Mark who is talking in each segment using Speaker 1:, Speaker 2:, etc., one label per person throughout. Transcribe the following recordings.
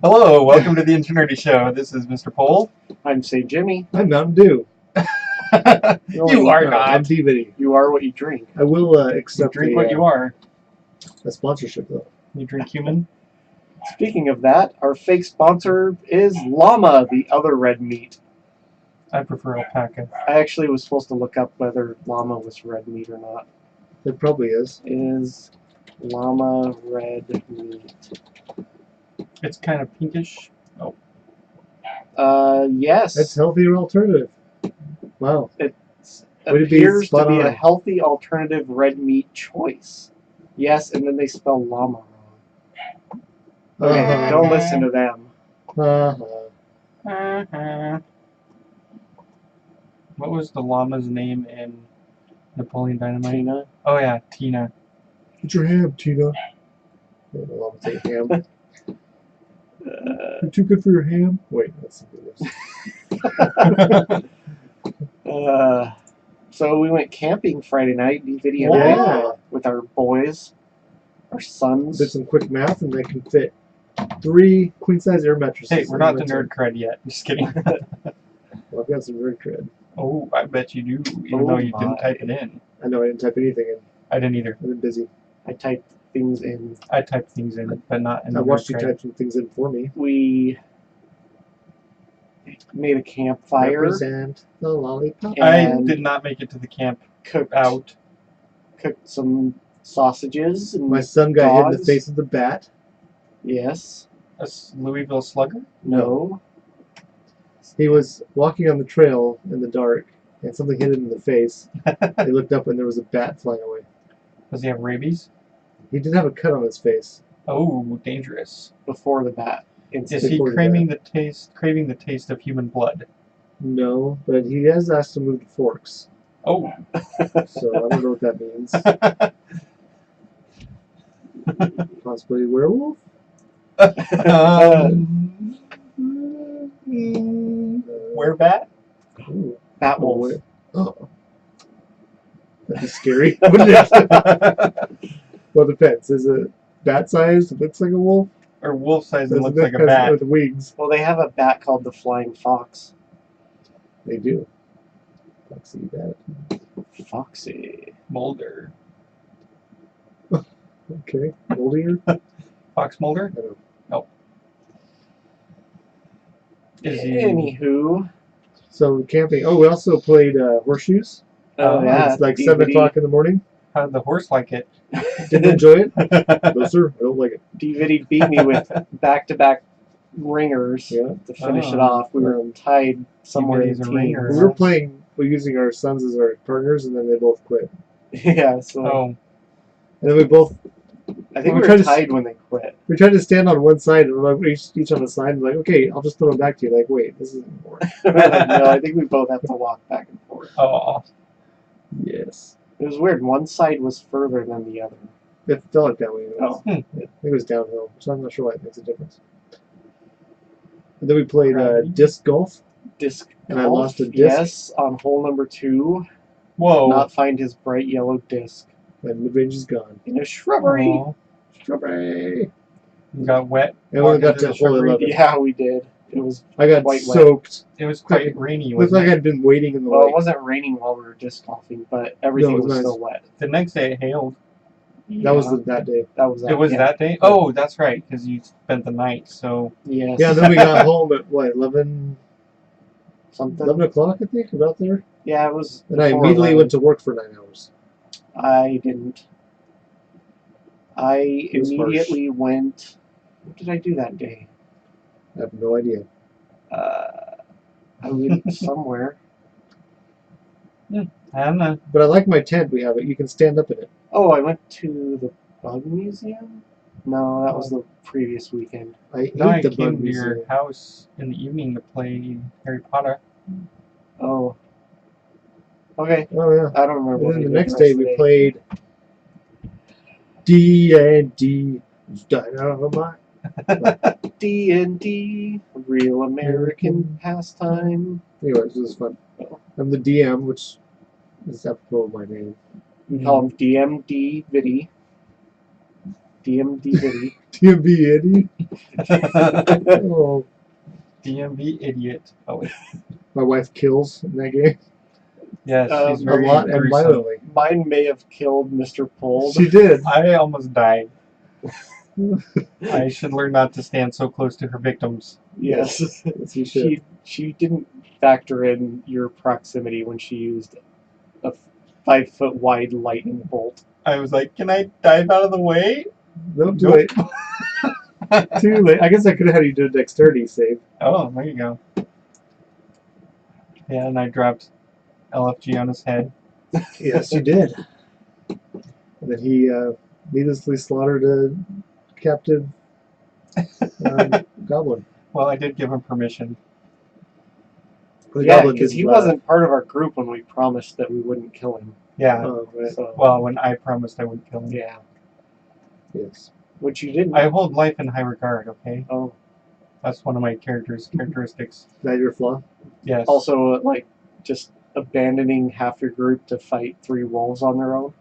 Speaker 1: Hello, welcome to the Enginerdy Show. This is Mr. Pole.
Speaker 2: I'm Say Jimmy.
Speaker 3: I'm Mountain Dew.
Speaker 1: You are
Speaker 3: I'm
Speaker 1: not.
Speaker 3: DVD.
Speaker 2: You are what you drink.
Speaker 3: I will
Speaker 1: You
Speaker 3: accept
Speaker 1: drink what you are.
Speaker 3: a sponsorship though.
Speaker 1: You drink human.
Speaker 2: Speaking of that, our fake sponsor is llama, the other red meat.
Speaker 1: I prefer alpaca.
Speaker 2: I actually was supposed to look up whether llama was red meat or not.
Speaker 3: It probably is.
Speaker 2: Is llama red meat?
Speaker 1: It's kind of pinkish. Oh,
Speaker 2: Yes.
Speaker 3: That's healthier alternative. Wow.
Speaker 2: It
Speaker 3: Would it be
Speaker 2: appears to
Speaker 3: spot
Speaker 2: be a
Speaker 3: on?
Speaker 2: healthy alternative red meat choice. Yes, and then they spell llama wrong. Okay, don't listen to them.
Speaker 1: What was the llama's name in Napoleon Dynamite?
Speaker 2: Tina.
Speaker 1: Oh yeah, Tina.
Speaker 3: Get your ham, Tina. I'll take ham. You're too good for your ham. Wait, that's something else.
Speaker 2: So we went camping Friday night, video
Speaker 1: Yeah.
Speaker 2: night, with our boys, our sons.
Speaker 3: Did some quick math, and they can fit 3 queen-size air mattresses.
Speaker 1: Hey, we're not
Speaker 3: in
Speaker 1: the
Speaker 3: my
Speaker 1: nerd
Speaker 3: tent.
Speaker 1: cred yet. Just kidding.
Speaker 3: Well, I've got some nerd cred.
Speaker 1: Oh, I bet you do, even
Speaker 2: Oh
Speaker 1: though you
Speaker 2: my.
Speaker 1: didn't type it in.
Speaker 3: I know I didn't type anything in.
Speaker 1: I didn't either.
Speaker 3: I've been busy.
Speaker 2: I typed things in.
Speaker 1: I typed things in, but not in
Speaker 3: I
Speaker 1: the
Speaker 3: watched
Speaker 1: nerd
Speaker 3: you
Speaker 1: cred.
Speaker 3: type some things in for me.
Speaker 2: We made a campfire,
Speaker 3: Represent the lollipop.
Speaker 1: I
Speaker 2: and
Speaker 1: did not make it to the camp
Speaker 2: cooked some sausages and
Speaker 3: My son got hit in the
Speaker 2: dogs.
Speaker 3: face with a bat.
Speaker 2: Yes.
Speaker 1: A Louisville Slugger?
Speaker 2: No.
Speaker 3: He was walking on the trail in the dark, and something hit him in the face. He looked up, and there was a bat flying away.
Speaker 1: Does he have rabies?
Speaker 3: He did have a cut on his face.
Speaker 1: Oh, dangerous.
Speaker 2: Before the bat
Speaker 1: Is
Speaker 2: incident.
Speaker 1: he
Speaker 3: Before
Speaker 1: craving the taste of human blood?
Speaker 3: No, but he has asked to move to Forks,
Speaker 1: Oh.
Speaker 3: so I don't know what that means. Possibly a werewolf?
Speaker 1: Where bat?
Speaker 3: Ooh.
Speaker 2: Bat
Speaker 3: Oh,
Speaker 2: wolf.
Speaker 3: wait. Oh. That'd be scary, wouldn't it? Well, it depends. Is it bat-sized? It looks like a wolf?
Speaker 1: Or wolf size and
Speaker 3: Does it
Speaker 1: looks like a
Speaker 3: has-
Speaker 1: bat.
Speaker 3: With wings.
Speaker 2: Well, they have a bat called the flying fox.
Speaker 3: They do. Foxy bat.
Speaker 2: Foxy.
Speaker 1: Molder.
Speaker 3: Okay. Moldier?
Speaker 1: Fox Molder?
Speaker 3: I don't
Speaker 1: Nope. Is he?
Speaker 2: Anywho.
Speaker 3: So camping. Oh, we also played horseshoes.
Speaker 2: Oh, yeah.
Speaker 3: It's like 7 o'clock in the morning.
Speaker 1: How did the horse like it?
Speaker 3: Didn't enjoy it? No, sir. I don't like it.
Speaker 2: DVD beat me with back-to-back ringers
Speaker 3: Yeah.
Speaker 2: to finish it
Speaker 1: Oh.
Speaker 2: off. We were tied somewhere in
Speaker 1: DVD's
Speaker 2: the
Speaker 1: a ringer.
Speaker 2: teens.
Speaker 3: We were playing, we're using our sons as our partners, and then they both quit.
Speaker 2: Yeah, so
Speaker 1: Oh,
Speaker 3: And then we
Speaker 2: I think
Speaker 3: we
Speaker 2: we
Speaker 3: tried
Speaker 2: were
Speaker 3: to-
Speaker 2: tied when they quit.
Speaker 3: tried to stand on one side, and we're like, each on a side, and like, okay, I'll just throw them back to you. Like, wait, this isn't working.
Speaker 2: We're like, no, I think we both have to walk back and forth.
Speaker 1: oh.
Speaker 3: Yes.
Speaker 2: It was weird. One side was further than the other.
Speaker 3: It felt like that way. Anyways.
Speaker 2: Oh.
Speaker 3: I think it was downhill, so I'm not sure why it makes a difference. And then we played
Speaker 1: Gravity?
Speaker 3: disc golf.
Speaker 2: Disc
Speaker 3: And I
Speaker 2: golf,
Speaker 3: lost a disc.
Speaker 2: Yes, on hole number 2.
Speaker 1: Whoa.
Speaker 2: Not find his bright yellow disc
Speaker 3: My mid-range is gone.
Speaker 2: in a shrubbery.
Speaker 1: Aw.
Speaker 3: Strawberry.
Speaker 1: You got wet.
Speaker 3: And we
Speaker 1: Walking
Speaker 3: got
Speaker 1: through
Speaker 3: to
Speaker 1: the
Speaker 3: hole
Speaker 1: shrubbery.
Speaker 3: 11.
Speaker 2: Yeah, we did. It was.
Speaker 3: I got
Speaker 2: Quite wet.
Speaker 3: soaked.
Speaker 1: It was quite rainy,
Speaker 3: Looked
Speaker 1: wasn't
Speaker 3: like
Speaker 1: it?
Speaker 3: I'd been waiting in the
Speaker 2: Well, it
Speaker 3: lake.
Speaker 2: wasn't raining while we were disc golfing, but everything
Speaker 3: No, it
Speaker 2: was
Speaker 3: was nice.
Speaker 2: still wet.
Speaker 1: The next day it hailed.
Speaker 3: That was
Speaker 2: Yeah,
Speaker 3: that day.
Speaker 2: that was that.
Speaker 1: It was
Speaker 2: yeah.
Speaker 1: that day? Oh, that's right, because you spent the night, so...
Speaker 2: Yes.
Speaker 3: Yeah, then we got home at, what, 11
Speaker 2: Something.
Speaker 3: o'clock, I think, about there?
Speaker 2: Yeah, it was.
Speaker 3: And I
Speaker 2: before
Speaker 3: immediately
Speaker 2: 11.
Speaker 3: went to work for 9 hours.
Speaker 2: I didn't. I
Speaker 3: was
Speaker 2: immediately went. What did I do that day?
Speaker 3: I have no idea.
Speaker 2: I went somewhere.
Speaker 1: I don't know.
Speaker 3: But I like my tent we have it. You can stand up in it.
Speaker 2: Oh, I went to the Bug Museum? No, that was the previous weekend.
Speaker 3: I hate
Speaker 1: Now I
Speaker 3: the
Speaker 1: came
Speaker 3: bug
Speaker 1: to your
Speaker 3: museum.
Speaker 1: house in the evening to play Harry Potter.
Speaker 2: Oh. Okay,
Speaker 3: Oh, yeah.
Speaker 2: I don't remember.
Speaker 3: And
Speaker 2: what
Speaker 3: then
Speaker 2: we
Speaker 3: the
Speaker 2: did
Speaker 3: next
Speaker 2: rest
Speaker 3: day
Speaker 2: of the
Speaker 3: we played D&D Dynamite.
Speaker 2: D&D, real American pastime.
Speaker 3: Anyways, it was fun. I'm the DM, which is apropos of my name.
Speaker 2: We call him DMD Viddy. DMD
Speaker 3: DMV Eddie. Oh,
Speaker 1: DMV idiot. Oh, wait.
Speaker 3: my wife kills in that game
Speaker 1: Yes, she's
Speaker 2: A
Speaker 1: very
Speaker 3: a lot and
Speaker 1: gruesome.
Speaker 3: violently.
Speaker 2: Mine may have killed Mr. Pold.
Speaker 3: She did.
Speaker 1: I almost died. I should learn not to stand so close to her victims.
Speaker 2: Yes.
Speaker 3: Yes, you should.
Speaker 2: She didn't factor in your proximity when she used a 5 foot wide lightning bolt.
Speaker 1: I was like, can I dive out of the way?
Speaker 3: Nope, too
Speaker 1: Nope.
Speaker 3: late. Too late. I guess I could have had you do a dexterity save.
Speaker 1: Oh, there you go. Yeah, and I dropped LFG on his head.
Speaker 3: Yes, you did. And then he needlessly slaughtered a captive goblin.
Speaker 1: Well, I did give him permission.
Speaker 3: The
Speaker 2: Yeah,
Speaker 3: goblin
Speaker 2: because he
Speaker 3: didn't,
Speaker 2: wasn't part of our group when we promised that we wouldn't kill him.
Speaker 1: Yeah.
Speaker 3: Oh, right.
Speaker 2: So,
Speaker 1: Well, when I promised I wouldn't kill him.
Speaker 2: yeah.
Speaker 3: Yes.
Speaker 2: Which you didn't.
Speaker 1: I hold life in high regard, okay?
Speaker 2: Oh.
Speaker 1: That's one of my characteristics.
Speaker 3: Is that your flaw?
Speaker 1: Yes.
Speaker 2: Also, like, just abandoning half your group to fight 3 wolves on their own.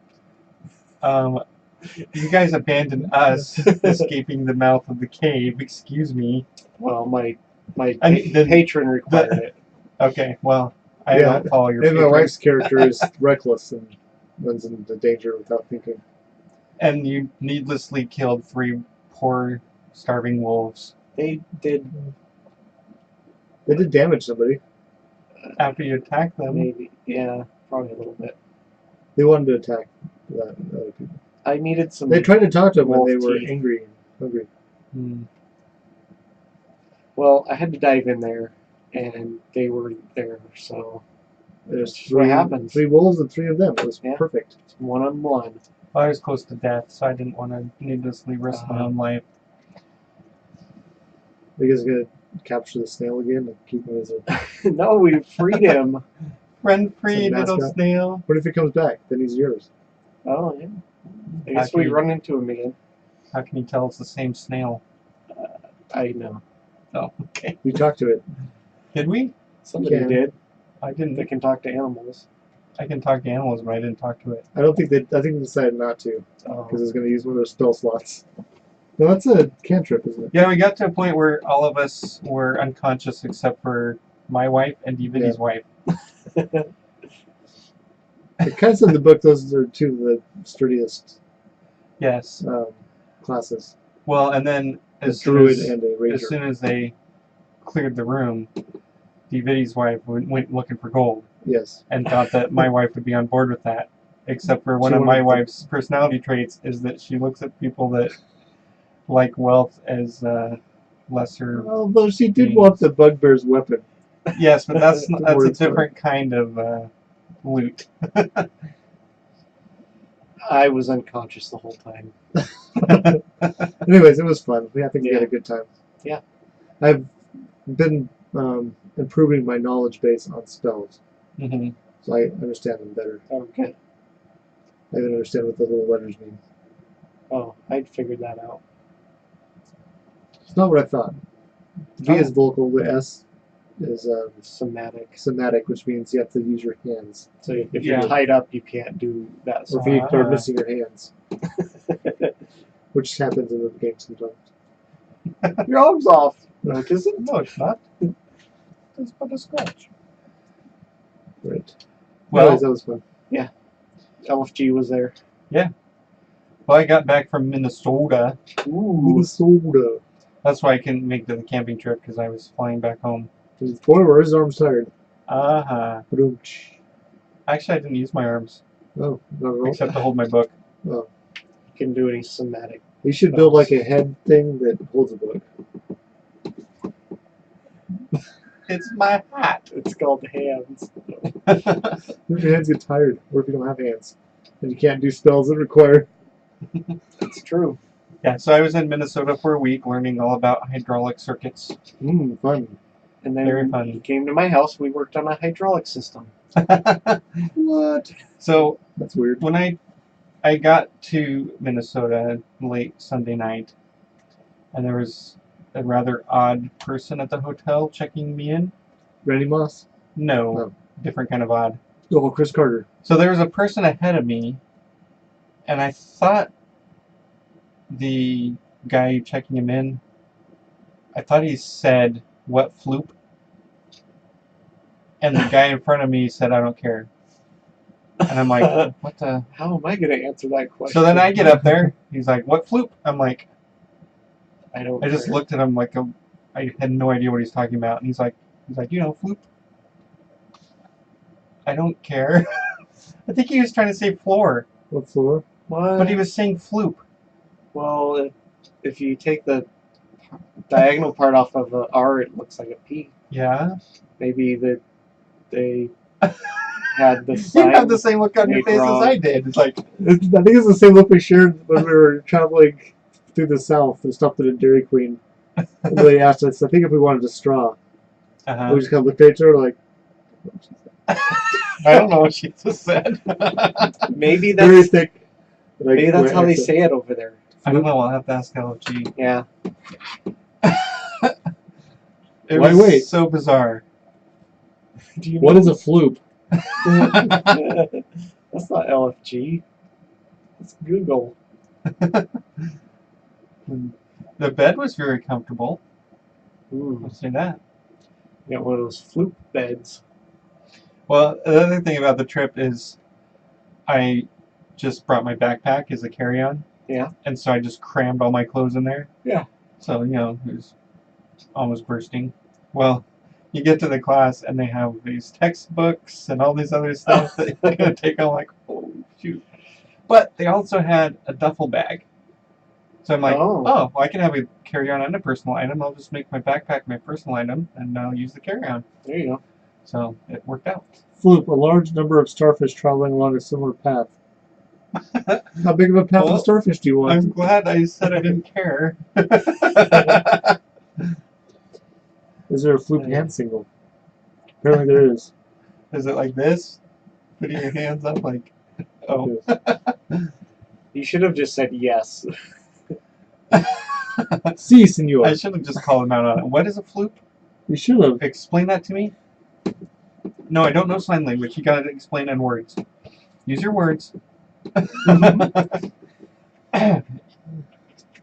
Speaker 1: You guys abandoned us escaping the mouth of the cave. Excuse me.
Speaker 2: Well, my
Speaker 1: I mean,
Speaker 2: patron required it.
Speaker 1: Okay, well, I
Speaker 3: Yeah,
Speaker 1: don't follow your
Speaker 3: And my
Speaker 1: patron.
Speaker 3: wife's character is reckless and runs into danger without thinking.
Speaker 1: And you needlessly killed 3 poor, starving wolves
Speaker 2: They did
Speaker 3: They did damage somebody.
Speaker 1: after you attacked them.
Speaker 2: maybe, yeah, probably a little bit.
Speaker 3: They wanted to attack other people.
Speaker 2: I needed some.
Speaker 3: They tried to talk to them when
Speaker 2: wolf
Speaker 3: they were
Speaker 2: teeth.
Speaker 3: angry and hungry.
Speaker 1: Hmm.
Speaker 2: Well, I had to dive in there, and they were there, so
Speaker 3: There's
Speaker 2: That's what happens.
Speaker 3: 3 wolves and 3 of them. It was
Speaker 2: Yeah.
Speaker 3: perfect.
Speaker 2: it's 1-on-1.
Speaker 1: I was close to death, so I didn't want to needlessly risk my own life.
Speaker 3: Are you guys gonna capture the snail again and keep him as a?
Speaker 2: No, we freed him.
Speaker 1: Friend free,
Speaker 3: Some
Speaker 1: little
Speaker 3: mascot.
Speaker 1: snail.
Speaker 3: What if he comes back? Then he's yours.
Speaker 2: Oh, yeah. I guess we
Speaker 1: Happy.
Speaker 2: run into him again.
Speaker 1: How can you tell it's the same snail?
Speaker 2: I know.
Speaker 1: Oh, okay.
Speaker 3: You talk to it.
Speaker 1: Did we?
Speaker 2: Somebody
Speaker 3: can.
Speaker 2: did.
Speaker 1: I
Speaker 2: They
Speaker 1: didn't.
Speaker 2: can talk to animals.
Speaker 1: I can talk to animals, but I didn't talk to it.
Speaker 3: I don't think they. I think they decided not to
Speaker 2: Oh.
Speaker 3: because it's gonna use one of their spell slots. No, that's a cantrip, isn't it?
Speaker 1: Yeah, we got to a point where all of us were unconscious except for my wife and DVD's wife.
Speaker 3: It kind of said in the book those are 2 of the sturdiest
Speaker 1: Yes.
Speaker 3: classes.
Speaker 1: Well, and then
Speaker 3: A
Speaker 1: as soon
Speaker 3: druid
Speaker 1: as,
Speaker 3: and a ranger.
Speaker 1: as soon as they cleared the room, DVD's wife went looking for gold
Speaker 3: Yes.
Speaker 1: and thought that my wife would be on board with that. Except for one
Speaker 3: She
Speaker 1: of my
Speaker 3: wanted to-
Speaker 1: wife's personality traits is that she looks at people that like wealth as lesser.
Speaker 3: Although she did want the bugbear's weapon.
Speaker 1: Yes, but that's
Speaker 3: The
Speaker 1: a
Speaker 3: word's
Speaker 1: different kind of loot.
Speaker 2: I was unconscious the whole time.
Speaker 3: Anyways, it was fun. I think we had
Speaker 2: Yeah.
Speaker 3: a good time.
Speaker 2: Yeah.
Speaker 3: I've been improving my knowledge base on spells,
Speaker 1: Hmm.
Speaker 3: so I understand them better.
Speaker 2: Okay.
Speaker 3: I even understand what the little letters mean.
Speaker 2: Oh, I'd figured that out.
Speaker 3: It's not what I thought. V
Speaker 2: Oh.
Speaker 3: is vocal, the S is
Speaker 2: Somatic.
Speaker 3: somatic, which means you have to use your hands.
Speaker 2: So if
Speaker 1: Yeah.
Speaker 2: you're tied up, you can't do that.
Speaker 3: Or
Speaker 2: So
Speaker 3: if you are
Speaker 1: Ah.
Speaker 3: missing your hands, which happens in the game sometimes.
Speaker 2: your arm's off. No, it isn't.
Speaker 1: No, it's not. It's but a scratch.
Speaker 3: Right.
Speaker 1: Well,
Speaker 3: Anyways, that was fun.
Speaker 2: LFG was there.
Speaker 1: I got back from Minnesota.
Speaker 2: Ooh.
Speaker 3: Minnesota.
Speaker 1: That's why I couldn't make the camping trip because I was flying back home.
Speaker 3: Boy, were his arms tired.
Speaker 1: Uh-huh.
Speaker 3: Ba-dum.
Speaker 1: Actually, I didn't use my arms
Speaker 3: Oh, not at all.
Speaker 1: except to hold my book.
Speaker 3: Oh.
Speaker 2: Can do any somatic.
Speaker 3: You should build like a head thing that holds a book.
Speaker 1: It's my hat.
Speaker 2: It's called hands.
Speaker 3: If your hands get tired, or if you don't have hands, and you can't do spells that require.
Speaker 2: It's true.
Speaker 1: Yeah, so I was in Minnesota for a week learning all about hydraulic circuits.
Speaker 3: Fun.
Speaker 2: And then
Speaker 1: Very fun.
Speaker 2: he came to my house. We worked on a hydraulic system.
Speaker 3: What?
Speaker 1: So
Speaker 3: That's weird.
Speaker 1: when I got to Minnesota late Sunday night, and there was a rather odd person at the hotel checking me in.
Speaker 3: Randy Moss?
Speaker 1: No,
Speaker 3: Oh.
Speaker 1: different kind of odd.
Speaker 3: Oh, Chris Carter.
Speaker 1: So there was a person ahead of me, and I thought the guy checking him in, I thought he said, "What floop?" And the guy in front of me said, "I don't care." And I'm like, "What the?"
Speaker 2: How am I going to answer that question?
Speaker 1: So then I get up there. He's like, "What floop?" I'm like,
Speaker 2: I don't.
Speaker 1: I just
Speaker 2: care.
Speaker 1: looked at him like I had no idea what he's talking about. And he's like, floop. I don't care. I think he was trying to say floor,
Speaker 3: What floor?
Speaker 2: What?
Speaker 1: but he was saying floop.
Speaker 2: Well, if you take the diagonal part off of a R, it looks like a P.
Speaker 1: Yeah.
Speaker 2: Maybe that they had the
Speaker 1: You
Speaker 2: sign.
Speaker 1: have the same look on your
Speaker 2: made
Speaker 1: face
Speaker 2: wrong.
Speaker 1: as I did. It's like,
Speaker 3: I think it's the same look we shared when we were traveling through the South and stopped at a Dairy Queen. And they asked us, I think if we wanted a straw. We just kind of looked at each other like,
Speaker 1: I don't know what she just said.
Speaker 2: Maybe
Speaker 3: very
Speaker 2: that's
Speaker 3: thick.
Speaker 2: maybe that's how they say it over there.
Speaker 1: I don't know. I'll have to ask LFG.
Speaker 2: Yeah.
Speaker 1: It
Speaker 3: Why
Speaker 1: was
Speaker 3: wait?
Speaker 1: so bizarre.
Speaker 2: Do you
Speaker 3: What
Speaker 2: know?
Speaker 3: is a floop?
Speaker 2: That's not LFG. It's Google.
Speaker 1: The bed was very comfortable.
Speaker 2: Mm.
Speaker 1: I'll say that.
Speaker 2: Got one of those floop beds.
Speaker 1: Well, the other thing about the trip is I just brought my backpack as a carry-on.
Speaker 2: Yeah.
Speaker 1: And so I just crammed all my clothes in there.
Speaker 2: Yeah.
Speaker 1: So, it was almost bursting. Well, you get to the class and they have these textbooks and all this other stuff that you're going to take. I'm like, oh, shoot. But they also had a duffel bag. So I'm like, well, I can have a carry-on and a personal item. I'll just make my backpack my personal item and I'll use the carry-on.
Speaker 2: There you go.
Speaker 1: So it worked out.
Speaker 3: Floop, a large number of starfish traveling along a similar path. How big of a path of starfish do you want?
Speaker 1: I'm glad I said I didn't care.
Speaker 3: Is there a floop hand single? Apparently there is.
Speaker 1: Is it like this? Putting your hands up like, oh.
Speaker 2: You should have just said yes.
Speaker 3: Si, senor.
Speaker 1: I should have just called him out on it. What is a floop?
Speaker 3: You should have.
Speaker 1: Explain that to me. No, I don't know sign language. You got to explain in words. Use your words.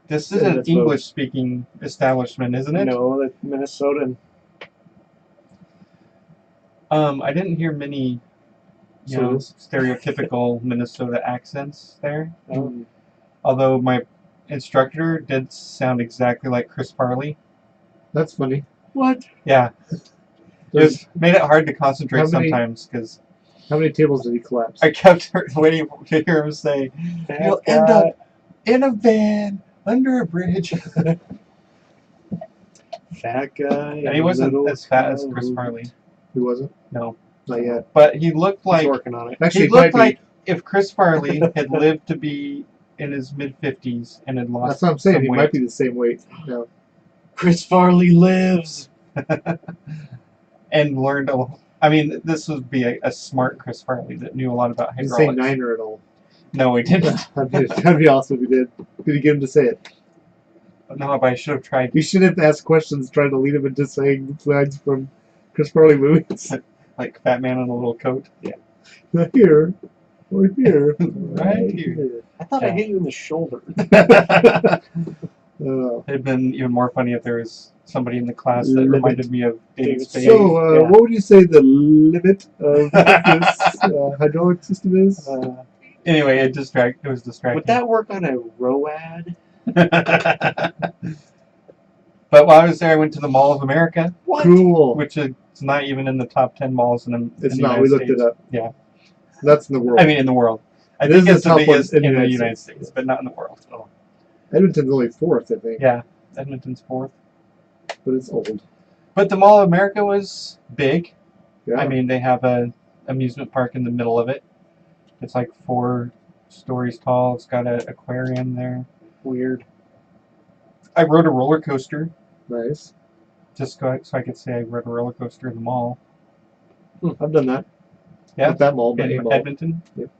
Speaker 1: This is an English-speaking establishment, isn't it?
Speaker 2: No, that's Minnesotan.
Speaker 1: I didn't hear many, stereotypical Minnesota accents there. Although my instructor did sound exactly like Chris Farley.
Speaker 3: That's funny.
Speaker 2: What?
Speaker 1: Yeah. It made it hard to concentrate sometimes because.
Speaker 3: How many tables did he collapse?
Speaker 1: I kept waiting to hear him say, "You'll end up in a van under a bridge."
Speaker 2: Fat guy.
Speaker 1: And he wasn't as fat as Chris Farley.
Speaker 3: He wasn't?
Speaker 1: No.
Speaker 3: Not yet.
Speaker 1: But he looked like.
Speaker 2: He's working on it.
Speaker 3: Actually,
Speaker 1: he looked like if Chris Farley had lived to be in his mid-50s and had lost.
Speaker 3: That's what I'm saying. He
Speaker 1: weight.
Speaker 3: might be the same weight. No.
Speaker 2: Chris Farley lives.
Speaker 1: And learned a. I mean, this would be a smart Chris Farley that knew a lot about
Speaker 3: Did he
Speaker 1: hydraulics.
Speaker 3: say Niner at all?
Speaker 1: No, he didn't.
Speaker 3: That'd be awesome if he did. Did he get him to say it?
Speaker 1: No, but I should have tried.
Speaker 3: You should have asked questions trying to lead him into saying lines from Chris Farley movies.
Speaker 1: Like Fat Man in a little coat.
Speaker 2: Yeah.
Speaker 3: Here. Or here.
Speaker 1: Right here.
Speaker 2: I thought I hit you in the shoulder.
Speaker 1: It'd been even more funny if there was somebody in the class that reminded me of David Spade.
Speaker 3: So, what would you say the limit of this hydraulic system is?
Speaker 1: Anyway, it was distracting.
Speaker 2: Would that work on a ROAD?
Speaker 1: But while I was there, I went to the Mall of America.
Speaker 2: What?
Speaker 3: Cool.
Speaker 1: Which is not even in the top 10 malls in
Speaker 3: It's
Speaker 1: the
Speaker 3: not.
Speaker 1: United
Speaker 3: We looked
Speaker 1: States.
Speaker 3: it up.
Speaker 1: Yeah.
Speaker 3: That's in the world.
Speaker 1: I mean, in the world. I
Speaker 3: It
Speaker 1: think
Speaker 3: is
Speaker 1: it's
Speaker 3: the
Speaker 1: the
Speaker 3: top one
Speaker 1: biggest in the United
Speaker 3: States.
Speaker 1: States, but not in the world. Oh.
Speaker 3: Edmonton's only 4th, I think.
Speaker 1: Yeah, Edmonton's 4th.
Speaker 3: But it's old.
Speaker 1: But the Mall of America was big.
Speaker 3: Yeah.
Speaker 1: I mean, they have a amusement park in the middle of it. It's like 4 stories tall. It's got an aquarium there.
Speaker 2: Weird.
Speaker 1: I rode a roller coaster.
Speaker 3: Nice.
Speaker 1: Just so I could say I rode a roller coaster in the mall.
Speaker 3: I've done that.
Speaker 1: Yeah.
Speaker 3: Not that mall, but a
Speaker 1: In
Speaker 3: mall.
Speaker 1: Edmonton.
Speaker 3: Yep.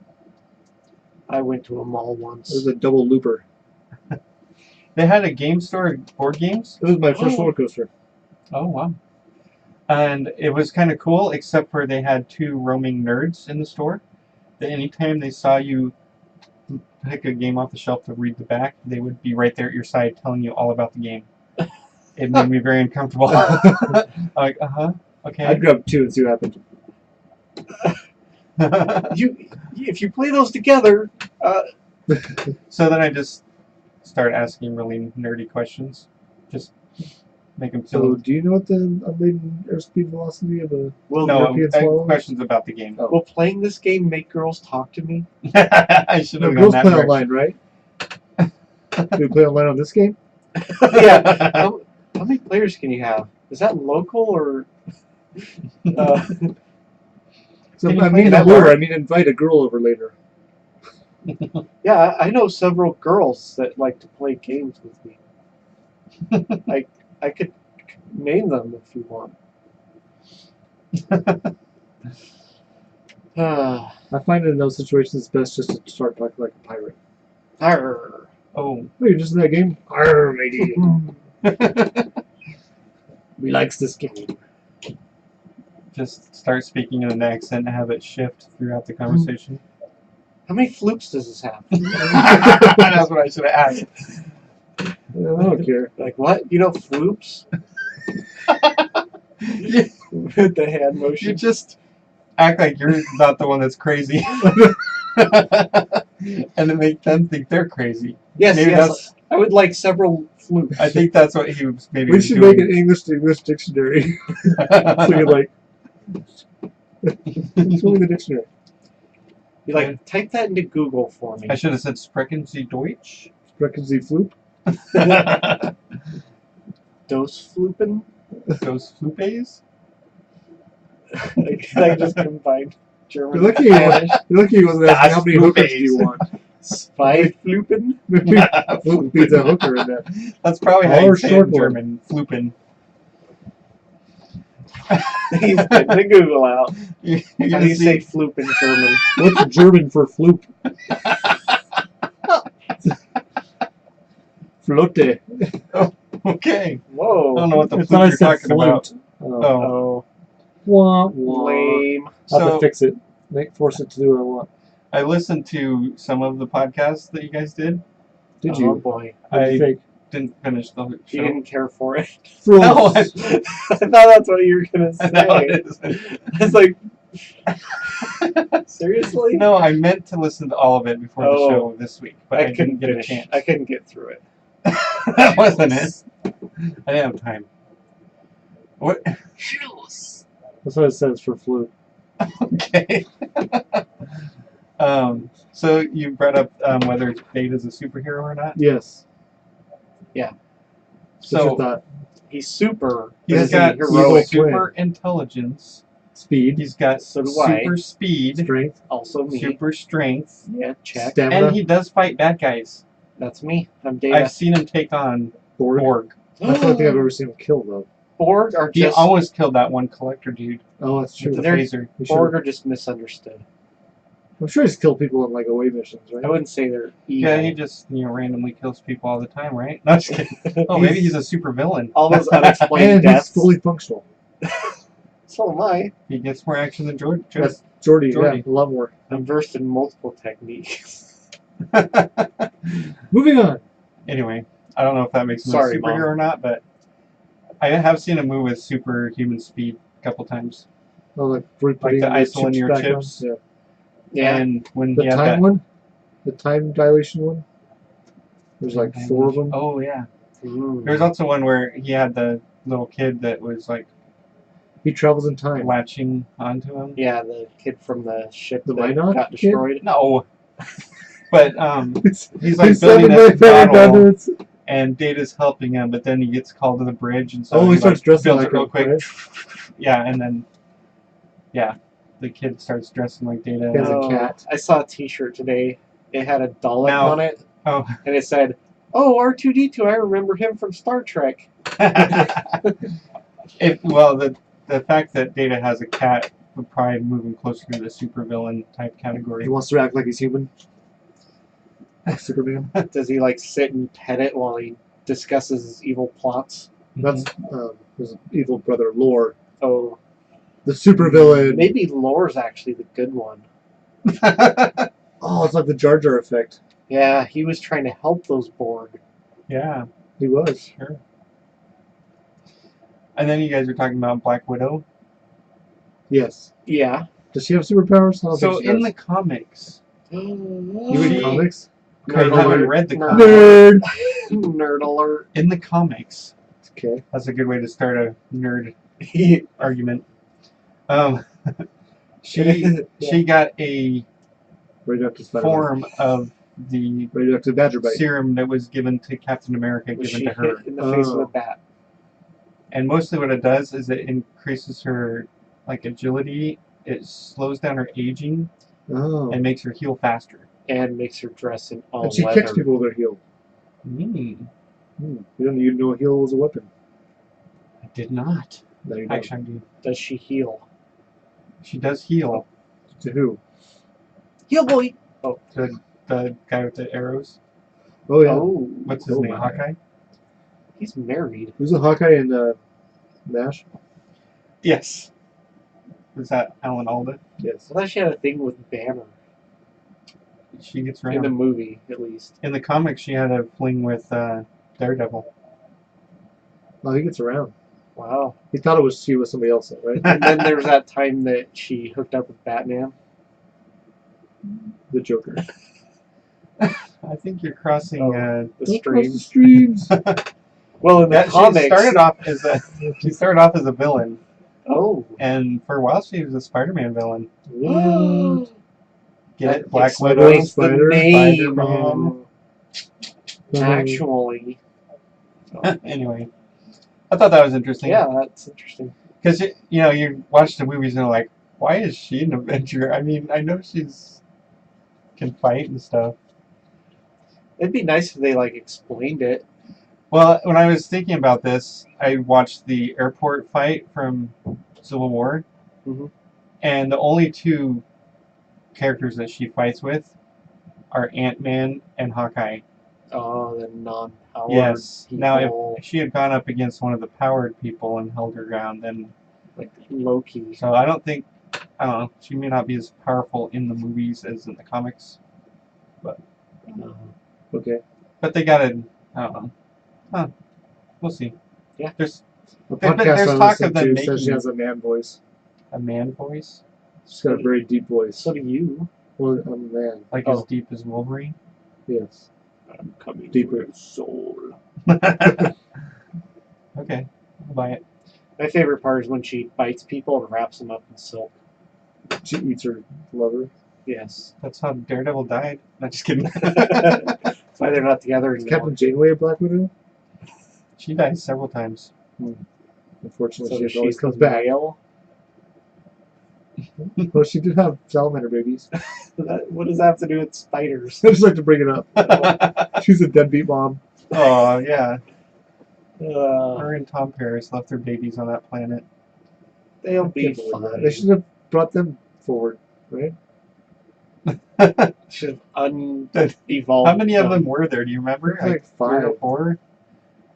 Speaker 2: I went to a mall
Speaker 3: It
Speaker 2: once.
Speaker 3: was a double looper.
Speaker 1: They had a game store, board games.
Speaker 3: It was my first roller coaster.
Speaker 1: Oh, wow. And it was kind of cool, except for they had 2 roaming nerds in the store. That anytime they saw you pick a game off the shelf to read the back, they would be right there at your side telling you all about the game. It made me very uncomfortable. I'm like, okay.
Speaker 3: I'd grab 2 and see what happened.
Speaker 2: If you play those together,
Speaker 1: So then I just start asking really nerdy questions. Just make them
Speaker 3: So,
Speaker 1: feel.
Speaker 3: do you know what the unladen airspeed velocity of a
Speaker 1: No,
Speaker 3: European swallow?
Speaker 1: questions about the game.
Speaker 3: Oh.
Speaker 2: will playing this game make girls talk to me?
Speaker 1: I should
Speaker 3: No,
Speaker 1: have
Speaker 3: girls
Speaker 1: gone
Speaker 3: play
Speaker 1: that
Speaker 3: online, right? Do we play online on this game?
Speaker 2: Yeah. How many players can you have? Is that local or?
Speaker 3: So,
Speaker 2: Can you
Speaker 3: I
Speaker 2: play
Speaker 3: mean,
Speaker 2: that
Speaker 3: lure.
Speaker 2: part?
Speaker 3: I mean, invite a girl over later.
Speaker 2: Yeah, I know several girls that like to play games with me. I could name them if you want.
Speaker 3: I find in those situations it's best just to start talking like a pirate.
Speaker 2: Arr.
Speaker 1: Oh.
Speaker 3: Oh, you're just in that game? Arr, matey. We likes this game.
Speaker 1: Just start speaking in an accent and have it shift throughout the conversation.
Speaker 2: How many floops does this have?
Speaker 1: That's what I should have asked.
Speaker 3: I don't care.
Speaker 2: Like what? You know floops? With the hand
Speaker 1: You
Speaker 2: motion.
Speaker 1: just act like you're not the one that's crazy. And then make them think they're crazy.
Speaker 2: Yes,
Speaker 1: Maybe
Speaker 2: yes. I would like several floops.
Speaker 1: I think that's what he was maybe
Speaker 3: We
Speaker 1: was
Speaker 3: should
Speaker 1: doing.
Speaker 3: make an English to English dictionary. So you're like, show me the dictionary.
Speaker 2: You like type that into Google for me.
Speaker 1: I should have said Sprechen Sie Deutsch.
Speaker 3: Sprechen Sie Floop?
Speaker 2: Dos floopen?
Speaker 1: Those flupes?
Speaker 2: I just combined German
Speaker 3: You're lucky, he wasn't asking how many hookers do you want.
Speaker 2: Spy floopen?
Speaker 3: Maybe Floop needs a hooker in that.
Speaker 1: That's probably how
Speaker 3: Or
Speaker 1: you say it
Speaker 3: short
Speaker 1: in
Speaker 3: one.
Speaker 1: German. Flupen.
Speaker 2: He's getting the Google out.
Speaker 1: You're
Speaker 2: How
Speaker 1: gonna
Speaker 2: do you say
Speaker 1: see-
Speaker 2: floop in German?
Speaker 3: What's German for floop? Flotte.
Speaker 1: Okay.
Speaker 2: Whoa.
Speaker 1: I don't know what the
Speaker 3: I thought I
Speaker 1: flute you're
Speaker 3: said
Speaker 1: talking about.
Speaker 3: flute. Oh.
Speaker 1: Oh.
Speaker 3: Wah, wah.
Speaker 2: Lame.
Speaker 3: I'll have
Speaker 1: So
Speaker 3: to fix it. Force it to do what I want.
Speaker 1: I listened to some of the podcasts that you guys did.
Speaker 3: Did
Speaker 2: Oh
Speaker 3: you?
Speaker 2: boy.
Speaker 3: What did you
Speaker 1: I
Speaker 3: think?
Speaker 1: didn't finish the
Speaker 2: You
Speaker 1: show.
Speaker 2: didn't care for it.
Speaker 1: No,
Speaker 3: Fruits.
Speaker 2: I thought that's what you were gonna say.
Speaker 1: No, it isn't.
Speaker 2: I was like, seriously?
Speaker 1: No, I meant to listen to all of it before the
Speaker 2: Oh.
Speaker 1: show this week, but I, didn't
Speaker 2: couldn't
Speaker 1: get a
Speaker 2: finish.
Speaker 1: chance.
Speaker 2: I couldn't get through it.
Speaker 1: That wasn't it. I didn't have time. What?
Speaker 3: That's what it says for flute.
Speaker 1: Okay. So you brought up whether Data's a superhero or not.
Speaker 3: Yes. What's your
Speaker 1: So
Speaker 3: thought?
Speaker 2: He's super.
Speaker 1: he's
Speaker 3: Is he
Speaker 1: got
Speaker 3: heroic?
Speaker 1: super intelligence.
Speaker 3: Speed.
Speaker 1: He's got
Speaker 2: So do I.
Speaker 1: super speed,
Speaker 3: Strength.
Speaker 2: Also me.
Speaker 1: super strength,
Speaker 2: Yeah, check.
Speaker 3: Stamina.
Speaker 1: and he does fight bad guys.
Speaker 2: That's me. I'm Data.
Speaker 1: I've seen him take on
Speaker 3: Borg.
Speaker 1: Borg.
Speaker 3: That's the only thing I've ever seen him kill, though.
Speaker 2: Borg are
Speaker 1: He
Speaker 2: just
Speaker 1: almost killed that one collector dude
Speaker 3: Oh, that's true.
Speaker 1: with the
Speaker 2: They're-
Speaker 1: phaser.
Speaker 3: He
Speaker 2: Borg
Speaker 3: should've-
Speaker 2: are just misunderstood.
Speaker 3: I'm sure he's killed people on like away missions, right?
Speaker 2: I wouldn't say they're evil.
Speaker 1: Yeah, he just randomly kills people all the time, right? No, just kidding. Oh, maybe he's a super villain.
Speaker 2: all those unexplained
Speaker 3: And he's
Speaker 2: deaths.
Speaker 3: fully functional.
Speaker 2: So am I.
Speaker 1: He gets more action than George.
Speaker 3: That's Jordy,
Speaker 1: Jordy.
Speaker 3: yeah, a lot more.
Speaker 2: I'm versed in multiple techniques.
Speaker 3: Moving on.
Speaker 1: Anyway, I don't know if that makes him
Speaker 2: Sorry,
Speaker 1: a superhero
Speaker 2: Mom.
Speaker 1: or not, but I have seen him move with superhuman speed a couple times.
Speaker 3: Oh, like putting
Speaker 1: the
Speaker 3: the
Speaker 1: ice on your
Speaker 3: back
Speaker 1: chips.
Speaker 3: on. Yeah.
Speaker 2: Yeah.
Speaker 1: And when
Speaker 3: The
Speaker 1: he had
Speaker 3: time
Speaker 1: that,
Speaker 3: one? The time dilation one? There's like 4 of them.
Speaker 1: Oh yeah.
Speaker 2: Ooh.
Speaker 1: There was also one where he had the little kid that was like
Speaker 3: He travels in time.
Speaker 1: latching onto him.
Speaker 2: Yeah, the kid from the ship
Speaker 3: The
Speaker 2: that
Speaker 3: Minot
Speaker 2: got
Speaker 3: kid?
Speaker 2: destroyed.
Speaker 1: No. But he's like
Speaker 3: He's
Speaker 1: building
Speaker 3: sending
Speaker 1: this
Speaker 3: my family
Speaker 1: battle,
Speaker 3: backwards.
Speaker 1: and Data's helping him, but then he gets called to the bridge, and so
Speaker 3: Oh, he starts
Speaker 1: like,
Speaker 3: dressing
Speaker 1: builds
Speaker 3: like
Speaker 1: it real
Speaker 3: him,
Speaker 1: quick.
Speaker 3: right?
Speaker 1: Yeah, and then the kid starts dressing like Data.
Speaker 3: He has a cat.
Speaker 2: I saw a T-shirt today. It had a Dalek
Speaker 1: Now-
Speaker 2: on it,
Speaker 1: Oh.
Speaker 2: and it said, "Oh, R2D2. I remember him from Star Trek."
Speaker 1: Well, the fact that Data has a cat would probably move him closer to the supervillain type category.
Speaker 3: He wants to act like he's human. Like Superman.
Speaker 2: Does he like sit and pet it while he discusses his evil plots?
Speaker 3: That's his evil brother Lore.
Speaker 2: Oh,
Speaker 3: The supervillain.
Speaker 2: maybe Lore's actually the good one.
Speaker 3: Oh, it's like the Jar Jar effect.
Speaker 2: Yeah, he was trying to help those Borg.
Speaker 1: Yeah,
Speaker 3: He was.
Speaker 1: sure. And then you guys were talking about Black Widow.
Speaker 3: Yes.
Speaker 2: Yeah.
Speaker 3: Does she have superpowers? I don't
Speaker 1: So
Speaker 3: think she
Speaker 1: in
Speaker 3: does.
Speaker 1: the comics,
Speaker 3: You read
Speaker 1: she-
Speaker 3: comics?
Speaker 1: I
Speaker 2: Nerd
Speaker 1: haven't
Speaker 2: alert.
Speaker 1: read the
Speaker 2: Nerd
Speaker 1: comics.
Speaker 3: Nerd.
Speaker 2: Nerd alert.
Speaker 1: In the comics,
Speaker 3: Okay.
Speaker 1: that's a good way to start a nerd argument. She got a
Speaker 3: Radioactive Spider-Man.
Speaker 1: form of the
Speaker 3: Radioactive Badger Bite.
Speaker 1: serum that was given to Captain America,
Speaker 2: Was
Speaker 1: given
Speaker 2: she
Speaker 1: to her.
Speaker 2: hit in the face with
Speaker 3: Oh.
Speaker 2: a bat?
Speaker 1: And mostly what it does is it increases her like agility. It slows down her aging
Speaker 3: Oh.
Speaker 1: and makes her heal faster.
Speaker 2: And makes her dress in all
Speaker 3: And she
Speaker 2: leather.
Speaker 3: kicks people with her heel.
Speaker 1: You
Speaker 3: You don't even know a heel was a weapon.
Speaker 1: I did not.
Speaker 3: No, you don't.
Speaker 1: Actually, I do.
Speaker 2: Does she heal?
Speaker 1: She does heal.
Speaker 3: To who?
Speaker 2: Heal boy!
Speaker 1: The guy with the arrows.
Speaker 3: Oh, yeah.
Speaker 2: Oh,
Speaker 1: What's his
Speaker 3: Oh,
Speaker 1: name?
Speaker 3: my.
Speaker 1: Hawkeye?
Speaker 2: he's married.
Speaker 3: Who's a Hawkeye in MASH?
Speaker 1: Yes. Was that Alan Alda?
Speaker 3: Yes.
Speaker 2: I thought she had a thing with Banner.
Speaker 1: She gets
Speaker 2: In the
Speaker 1: around.
Speaker 2: movie, at least.
Speaker 1: In the comics, she had a fling with Daredevil.
Speaker 3: Oh, he gets around.
Speaker 2: Wow.
Speaker 3: He thought she was somebody else, right?
Speaker 2: And then there was that time that she hooked up with Batman.
Speaker 3: The Joker.
Speaker 1: I think you're crossing.
Speaker 2: The
Speaker 3: Don't cross the
Speaker 2: streams.
Speaker 3: streams.
Speaker 2: Well, in the
Speaker 1: That
Speaker 2: comics.
Speaker 1: she started off as a villain,
Speaker 2: Oh.
Speaker 1: and for a while she was a Spider-Man villain.
Speaker 3: What?
Speaker 1: Get
Speaker 2: That
Speaker 1: it? Black
Speaker 3: explains
Speaker 1: Widow.
Speaker 2: the
Speaker 3: Spider-
Speaker 2: name.
Speaker 1: Spider-Man.
Speaker 2: Actually.
Speaker 1: Anyway, I thought that was interesting.
Speaker 2: Yeah, that's interesting.
Speaker 1: Because you watch the movies and you're like, why is she an Avenger? I mean, I know can fight and stuff.
Speaker 2: It'd be nice if they explained it.
Speaker 1: Well, when I was thinking about this, I watched the airport fight from Civil War,
Speaker 2: Mhm.
Speaker 1: and the only two characters that she fights with are Ant-Man and Hawkeye.
Speaker 2: Oh, the non-powered
Speaker 1: Yes.
Speaker 2: people.
Speaker 1: Now, if she had gone up against one of the powered people and held her ground, then
Speaker 2: like Loki.
Speaker 1: so I don't know. She may not be as powerful in the movies as in the comics,
Speaker 3: Okay.
Speaker 1: but they got it. I don't know. Huh. We'll see.
Speaker 2: Yeah.
Speaker 1: There's
Speaker 3: A
Speaker 1: There-
Speaker 3: podcast
Speaker 1: there's
Speaker 3: I
Speaker 1: talk
Speaker 3: listened
Speaker 1: of them
Speaker 3: to says she
Speaker 1: making-
Speaker 3: has a man voice.
Speaker 1: a man voice,
Speaker 3: She's got a very deep voice.
Speaker 2: So do you.
Speaker 3: Well, I'm a man.
Speaker 1: like as deep as Wolverine.
Speaker 3: Yes.
Speaker 2: I'm coming
Speaker 3: Deeper.
Speaker 2: for your soul.
Speaker 1: Okay, I'll buy it.
Speaker 2: My favorite part is when she bites people and wraps them up in silk.
Speaker 3: She eats her lover.
Speaker 2: Yes.
Speaker 1: That's how Daredevil died. Not just kidding.
Speaker 2: That's why they're not together
Speaker 3: Is
Speaker 2: anymore.
Speaker 3: Captain Janeway a Black Widow?
Speaker 1: She dies several times.
Speaker 3: Unfortunately,
Speaker 2: So
Speaker 3: she always
Speaker 2: she's
Speaker 3: comes back.
Speaker 2: male?
Speaker 3: Well, she did have salamander babies.
Speaker 2: What does that have to do with spiders?
Speaker 3: I just like to bring it up. She's a deadbeat mom.
Speaker 1: Oh yeah,
Speaker 2: Uh,
Speaker 1: her and Tom Paris left their babies on that planet.
Speaker 2: they'll
Speaker 3: I
Speaker 2: be
Speaker 3: can't believe that.
Speaker 2: fine.
Speaker 3: They should have brought them forward, right?
Speaker 2: Should have unevolved.
Speaker 1: How many of them were there? Do you remember?
Speaker 3: There's like 5.
Speaker 1: 3 or 4.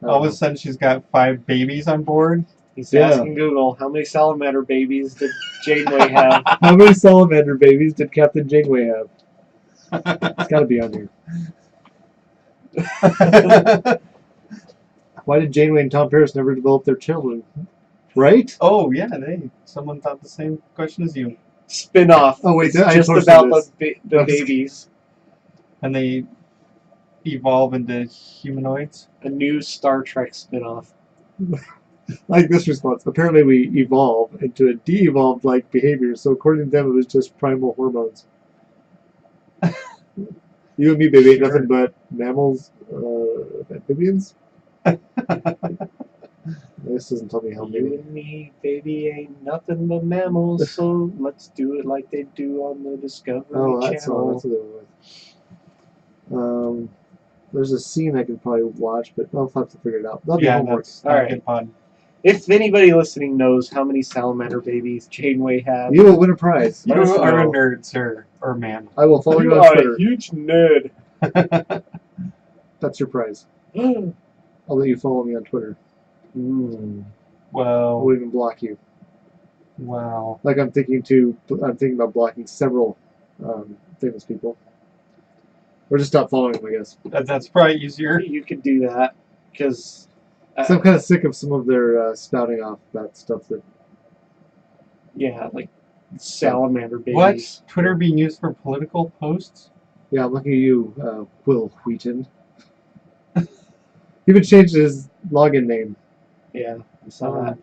Speaker 3: I don't
Speaker 1: All of
Speaker 3: know.
Speaker 1: a sudden, she's got 5 babies on board.
Speaker 2: He's
Speaker 3: Yeah.
Speaker 2: asking Google, how many salamander babies did Janeway have?
Speaker 3: How many salamander babies did Captain Janeway have? It's got to be on here. Why did Janeway and Tom Paris never develop their children? Right?
Speaker 1: Oh yeah, someone thought the same question as you,
Speaker 2: Spin-off.
Speaker 3: Oh, wait,
Speaker 2: It's
Speaker 3: I
Speaker 2: just
Speaker 3: posted
Speaker 2: about
Speaker 3: this.
Speaker 2: the babies.
Speaker 1: and they evolve into humanoids.
Speaker 2: A new Star Trek spin-off.
Speaker 3: Like this response. Apparently, we evolve into a de-evolved like behavior. So according to them, it was just primal hormones. You and me, baby, ain't
Speaker 1: Sure.
Speaker 3: nothing but mammals, amphibians. This doesn't tell me how
Speaker 2: You
Speaker 3: many.
Speaker 2: and me, baby, ain't nothing but mammals, so let's do it like they do on the Discovery
Speaker 3: Oh, that's all.
Speaker 2: Channel.
Speaker 3: That's what they went with. There's a scene I could probably watch, but I'll have to figure it out. That'll be
Speaker 1: Yeah,
Speaker 3: homework.
Speaker 1: that's
Speaker 2: All
Speaker 1: not
Speaker 2: right.
Speaker 1: a good pod.
Speaker 2: If anybody listening knows how many salamander babies Janeway had,
Speaker 3: You will win a prize.
Speaker 1: You
Speaker 2: Let us
Speaker 1: are a
Speaker 2: know.
Speaker 1: nerd, sir, or man.
Speaker 3: I will follow you
Speaker 2: you
Speaker 3: on
Speaker 2: are
Speaker 3: Twitter.
Speaker 2: a huge nerd.
Speaker 3: That's your prize. I'll let you follow me on Twitter. I
Speaker 1: Well,
Speaker 3: will even block you.
Speaker 1: wow.
Speaker 3: Like I'm thinking about blocking several famous people. Or just stop following him, I guess.
Speaker 1: That's probably easier.
Speaker 2: You could do that because
Speaker 3: So I'm kind of sick of some of their spouting off about stuff that.
Speaker 2: yeah, like salamander babies.
Speaker 1: What? Twitter being used for political posts?
Speaker 3: Yeah, I'm looking at you, Will Wheaton. He even changed his login name.
Speaker 2: Yeah, I saw that.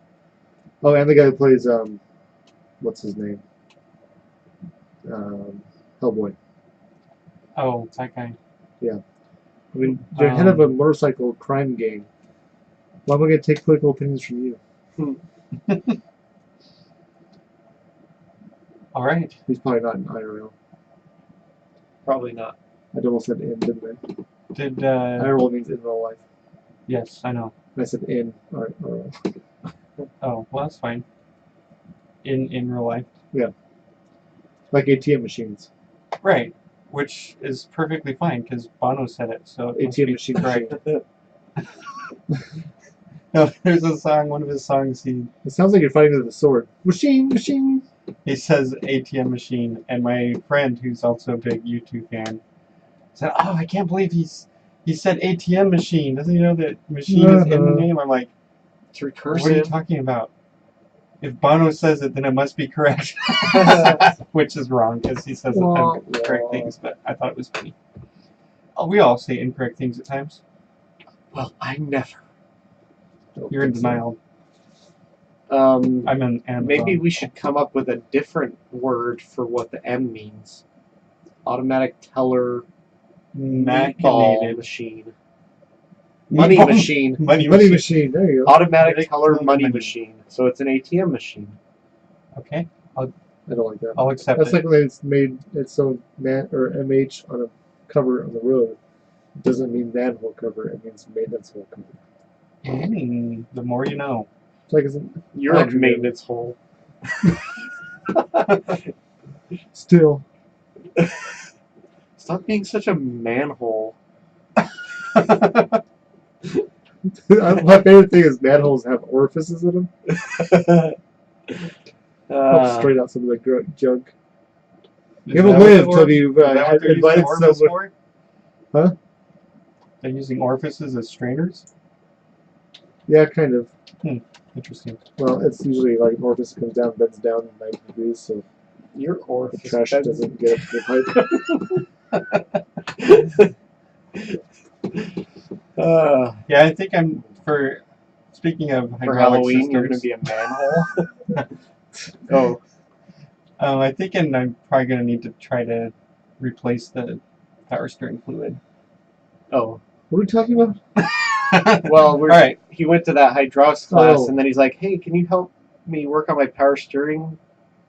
Speaker 3: Oh, and the guy who plays what's his name? Hellboy.
Speaker 1: Oh, that guy.
Speaker 3: I mean, you're head of a motorcycle crime gang. Why am I going to take political opinions from you?
Speaker 1: All right.
Speaker 3: He's probably not in IRL.
Speaker 2: Probably not.
Speaker 3: I almost said in, didn't I?
Speaker 1: Did
Speaker 3: IRL means in real life.
Speaker 1: yes, I know.
Speaker 3: And I said in IRL.
Speaker 1: Oh, well, that's fine. In real life.
Speaker 3: Like ATM machines.
Speaker 1: Right. Which is perfectly fine because Bono said it, so it must
Speaker 3: ATM
Speaker 1: be
Speaker 3: machine.
Speaker 1: correct. No, there's a song. One of his songs.
Speaker 3: It sounds like you're fighting with a sword. Machine.
Speaker 1: He says ATM machine, and my friend, who's also a big U2 fan, said, "Oh, I can't believe he said ATM machine. Doesn't he know that machine is in the name?" I'm like,
Speaker 2: It's recursive.
Speaker 1: "What are you talking about? If Bono says it, then it must be correct," which is wrong because he says incorrect things. But I thought it was funny. Oh, we all say incorrect things at times.
Speaker 2: Well, I never.
Speaker 1: You're in denial.
Speaker 2: Um,
Speaker 1: I'm in Amazon.
Speaker 2: maybe we should come up with a different word for what the M means. Automatic teller meatball
Speaker 1: Machinated.
Speaker 2: machine. Money
Speaker 1: Meatball-
Speaker 2: machine.
Speaker 1: Money
Speaker 3: Money
Speaker 1: machine.
Speaker 3: machine. There you go.
Speaker 2: Automatic teller money
Speaker 1: money.
Speaker 2: machine. So it's an ATM machine.
Speaker 1: Okay,
Speaker 3: I don't like that.
Speaker 1: I'll accept
Speaker 3: That's
Speaker 1: it.
Speaker 3: like when it's made it's so man or MH on a cover on the road. It doesn't mean manhole cover. It means maintenance hole cover.
Speaker 1: The more you know.
Speaker 3: It's like it's
Speaker 2: You're a
Speaker 3: Actually,
Speaker 2: maintenance hole.
Speaker 3: still.
Speaker 2: Stop being such a manhole.
Speaker 3: My favorite thing is manholes have orifices in them. Help straight out some of the junk. You haven't lived till you've invited someone. Huh?
Speaker 1: They're using orifices as strainers?
Speaker 3: Yeah, kind of.
Speaker 1: Interesting.
Speaker 3: Well, it's usually like an orifice comes down, bends down 90 degrees, so
Speaker 2: Your
Speaker 3: the
Speaker 2: orifice.
Speaker 3: trash doesn't get up to the pipe.
Speaker 1: Yeah, I think I'm for. Speaking of
Speaker 2: For
Speaker 1: hydraulic
Speaker 2: Halloween, you're going to
Speaker 1: systems,
Speaker 2: be a manhole.
Speaker 1: I think I'm probably going to need to try to replace the power steering fluid.
Speaker 2: Oh.
Speaker 3: What are we talking about?
Speaker 2: Well,
Speaker 1: all right.
Speaker 2: he went to that hydraulics class,
Speaker 3: Oh.
Speaker 2: and then he's like, "Hey, can you help me work on my power steering?"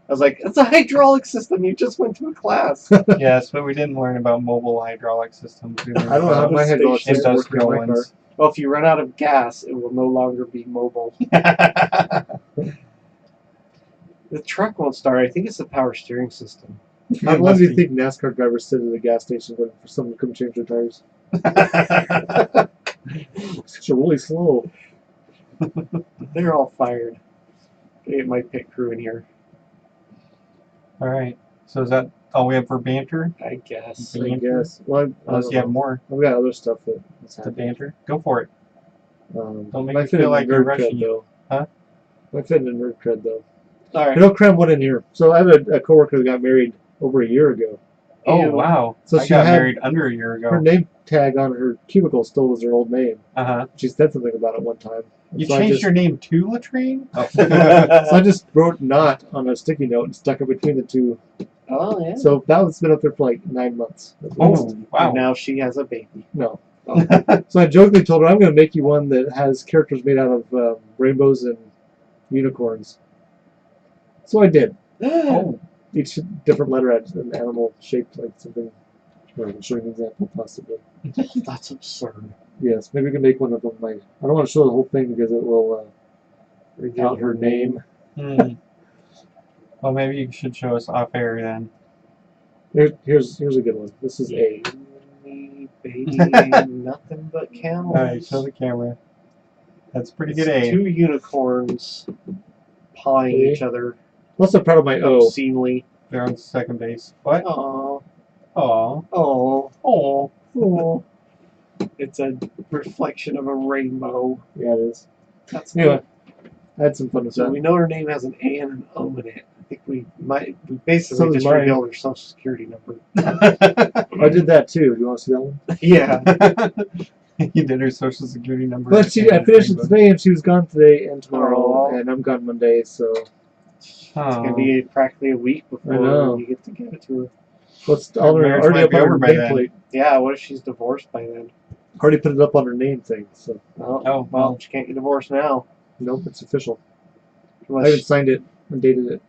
Speaker 2: I was like, "It's a hydraulic system. You just went to a class."
Speaker 1: Yes, but we didn't learn about mobile hydraulic systems. We learned
Speaker 3: I don't know how
Speaker 1: about
Speaker 3: my hydraulic system works in
Speaker 1: industrial
Speaker 3: my car.
Speaker 1: ones.
Speaker 2: Well, if you run out of gas, it will no longer be mobile. The truck won't start. I think it's the power steering system.
Speaker 3: How long do you think NASCAR drivers sit at the gas station waiting for someone to come change their tires? It's really slow.
Speaker 2: They're all fired. Get my pit crew in here,
Speaker 1: All right. So is that all we have for banter?
Speaker 2: I guess.
Speaker 3: I guess. Well, I
Speaker 1: Unless
Speaker 3: don't
Speaker 1: you have
Speaker 3: know.
Speaker 1: more
Speaker 3: I've got other stuff that's
Speaker 1: to
Speaker 3: happening.
Speaker 1: banter, go for it. Don't make
Speaker 3: Might
Speaker 1: me
Speaker 3: fit
Speaker 1: feel
Speaker 3: in
Speaker 1: like
Speaker 3: the
Speaker 1: you're
Speaker 3: nerd
Speaker 1: rushing
Speaker 3: cred,
Speaker 1: you.
Speaker 3: though.
Speaker 1: Huh?
Speaker 3: Might fit in the nerd cred, though.
Speaker 2: All right.
Speaker 3: I don't cram one in here. So I have a coworker that got married over a year ago.
Speaker 1: Oh,
Speaker 2: Ew.
Speaker 1: wow.
Speaker 3: So
Speaker 1: I
Speaker 3: she
Speaker 1: got
Speaker 3: had
Speaker 1: married under a year
Speaker 3: her
Speaker 1: ago.
Speaker 3: name tag on her cubicle still was her old name.
Speaker 1: Uh-huh.
Speaker 3: She said something about it one time.
Speaker 1: You
Speaker 3: So
Speaker 1: changed your name to Latrine? Oh.
Speaker 3: So I just wrote "not" on a sticky note and stuck it between the two.
Speaker 2: Oh yeah.
Speaker 3: So that one's been up there for like 9 months. at least.
Speaker 1: Oh, wow.
Speaker 2: And now she has a baby.
Speaker 3: No. So I jokingly told her, I'm going to make you one that has characters made out of rainbows and unicorns. So I did.
Speaker 1: Oh,
Speaker 3: Each different letter had an animal shaped like something. I'll show you an example, possibly.
Speaker 2: That's absurd.
Speaker 3: Yes, maybe we can make one of them. I don't want to show the whole thing because it will out her name.
Speaker 1: Well, maybe you should show us off air then.
Speaker 3: Here's a good one. This is A.
Speaker 2: Baby, nothing but camels.
Speaker 1: All right, show the camera. That's pretty good.
Speaker 2: It's
Speaker 1: A.
Speaker 2: two unicorns pawing
Speaker 3: A.
Speaker 2: each other
Speaker 3: I'm also proud of my O.
Speaker 2: obscenely.
Speaker 1: They're on second base. What?
Speaker 2: Aww.
Speaker 1: Aw.
Speaker 2: Oh,
Speaker 1: Oh.
Speaker 3: Oh.
Speaker 2: it's a reflection of a rainbow.
Speaker 3: Yeah, it is.
Speaker 2: That's
Speaker 3: Anyway,
Speaker 2: good.
Speaker 3: I had some fun with
Speaker 2: So
Speaker 3: that.
Speaker 2: we know her name has an A and an O in it. I think we basically
Speaker 3: So does
Speaker 2: just
Speaker 3: mine.
Speaker 2: revealed her social security number.
Speaker 3: I did that too. Do you want to see that one?
Speaker 2: Yeah.
Speaker 1: You did her social security number.
Speaker 3: But I finished it today, and she was gone today and tomorrow,
Speaker 2: Aw.
Speaker 3: and I'm gone Monday, so
Speaker 2: It's gonna be practically a week
Speaker 3: I know.
Speaker 2: before you get to give it to her.
Speaker 3: what's
Speaker 1: Her
Speaker 3: already
Speaker 1: marriage
Speaker 3: up
Speaker 1: might be
Speaker 3: on her
Speaker 1: over by then.
Speaker 3: nameplate.
Speaker 2: Yeah, what if she's divorced by then?
Speaker 3: Already put it up on her name thing, so
Speaker 2: Oh,
Speaker 1: Oh,
Speaker 2: well, she can't get divorced now.
Speaker 3: nope, it's official. I
Speaker 2: Unless
Speaker 3: haven't signed it and dated it.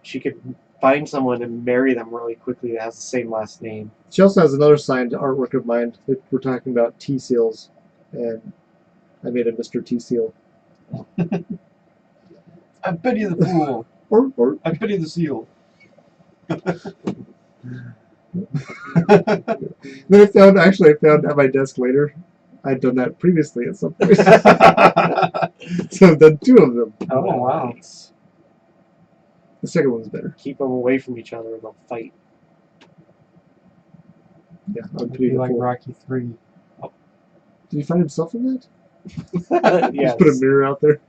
Speaker 2: she could find someone and marry them really quickly that has the same last name.
Speaker 3: She also has another signed artwork of mine. We're talking about T seals, and I made a Mr. T seal.
Speaker 1: I pity the fool.
Speaker 3: Or
Speaker 1: I pity the seal.
Speaker 3: then I found at my desk later. I'd done that previously at some point. So I've done two of them.
Speaker 1: Oh, wow.
Speaker 2: Nice.
Speaker 3: The second one's better.
Speaker 2: Keep them away from each other or they'll fight.
Speaker 3: Yeah, I'll
Speaker 1: It'd
Speaker 3: pity
Speaker 1: be
Speaker 3: the
Speaker 1: like
Speaker 3: fool.
Speaker 1: Rocky 3.
Speaker 3: Did he find himself in that?
Speaker 2: Yes.
Speaker 3: Just put a mirror out there.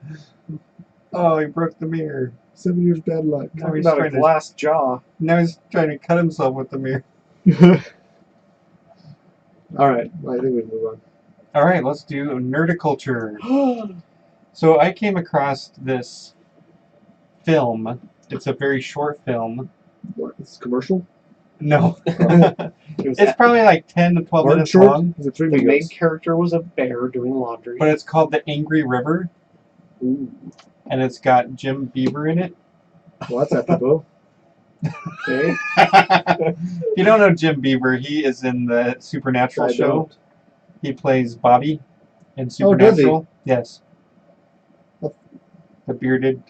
Speaker 1: Oh, he broke the mirror.
Speaker 3: 7 years bad luck.
Speaker 1: Now
Speaker 2: Talking
Speaker 1: he's
Speaker 2: about a
Speaker 1: trying to-
Speaker 2: glass jaw.
Speaker 1: Now he's trying to cut himself with the mirror.
Speaker 3: All right, I think we can move on.
Speaker 1: All right, let's do nerdiculture. So I came across this film. It's a very short film.
Speaker 3: What? It's commercial?
Speaker 1: No.
Speaker 2: It was
Speaker 1: It's probably like 10 to 12
Speaker 3: Martin
Speaker 1: minutes
Speaker 3: Short?
Speaker 1: long,
Speaker 3: Is it Three
Speaker 2: the main
Speaker 3: Amigos?
Speaker 2: character was a bear doing laundry.
Speaker 1: but it's called The Angry River,
Speaker 2: Ooh.
Speaker 1: and it's got Jim Beaver in it.
Speaker 3: Well, that's apropos.
Speaker 2: Okay.
Speaker 1: If you don't know Jim Beaver, he is in the Supernatural
Speaker 3: I
Speaker 1: show.
Speaker 3: don't.
Speaker 1: He plays Bobby in
Speaker 3: Oh, does he?
Speaker 1: Supernatural. Yes.
Speaker 3: Oh.
Speaker 1: The bearded.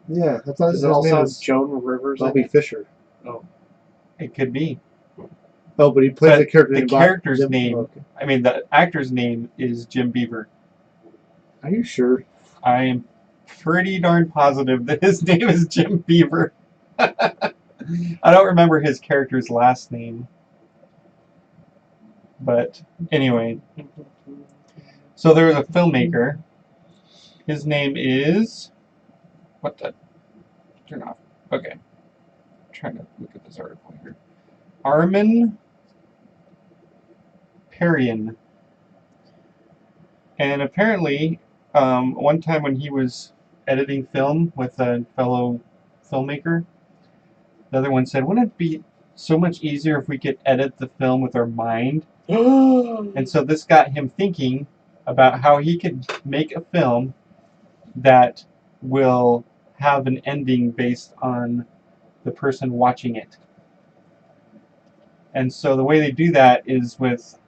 Speaker 3: Yeah, I thought
Speaker 2: Does
Speaker 3: his
Speaker 2: it also
Speaker 3: name
Speaker 2: have
Speaker 3: was
Speaker 2: Joan Rivers?
Speaker 3: Bobby
Speaker 2: in it?
Speaker 3: Fisher.
Speaker 1: It could be.
Speaker 3: Oh, but he plays
Speaker 1: So
Speaker 3: the character
Speaker 1: the
Speaker 3: named
Speaker 1: character's
Speaker 3: Jim-
Speaker 1: name-
Speaker 3: oh, okay.
Speaker 1: I mean, the actor's name is Jim Beaver.
Speaker 3: Are you sure?
Speaker 1: I am pretty darn positive that his name is Jim Beaver. I don't remember his character's last name. But anyway, so there was a filmmaker. His name is... What the... Turn off. Okay. I'm trying to look at this article here. Armin Perian. And apparently, one time when he was editing film with a fellow filmmaker, the other one said, wouldn't it be so much easier if we could edit the film with our mind? And so this got him thinking about how he could make a film that will have an ending based on the person watching it. And so the way they do that is with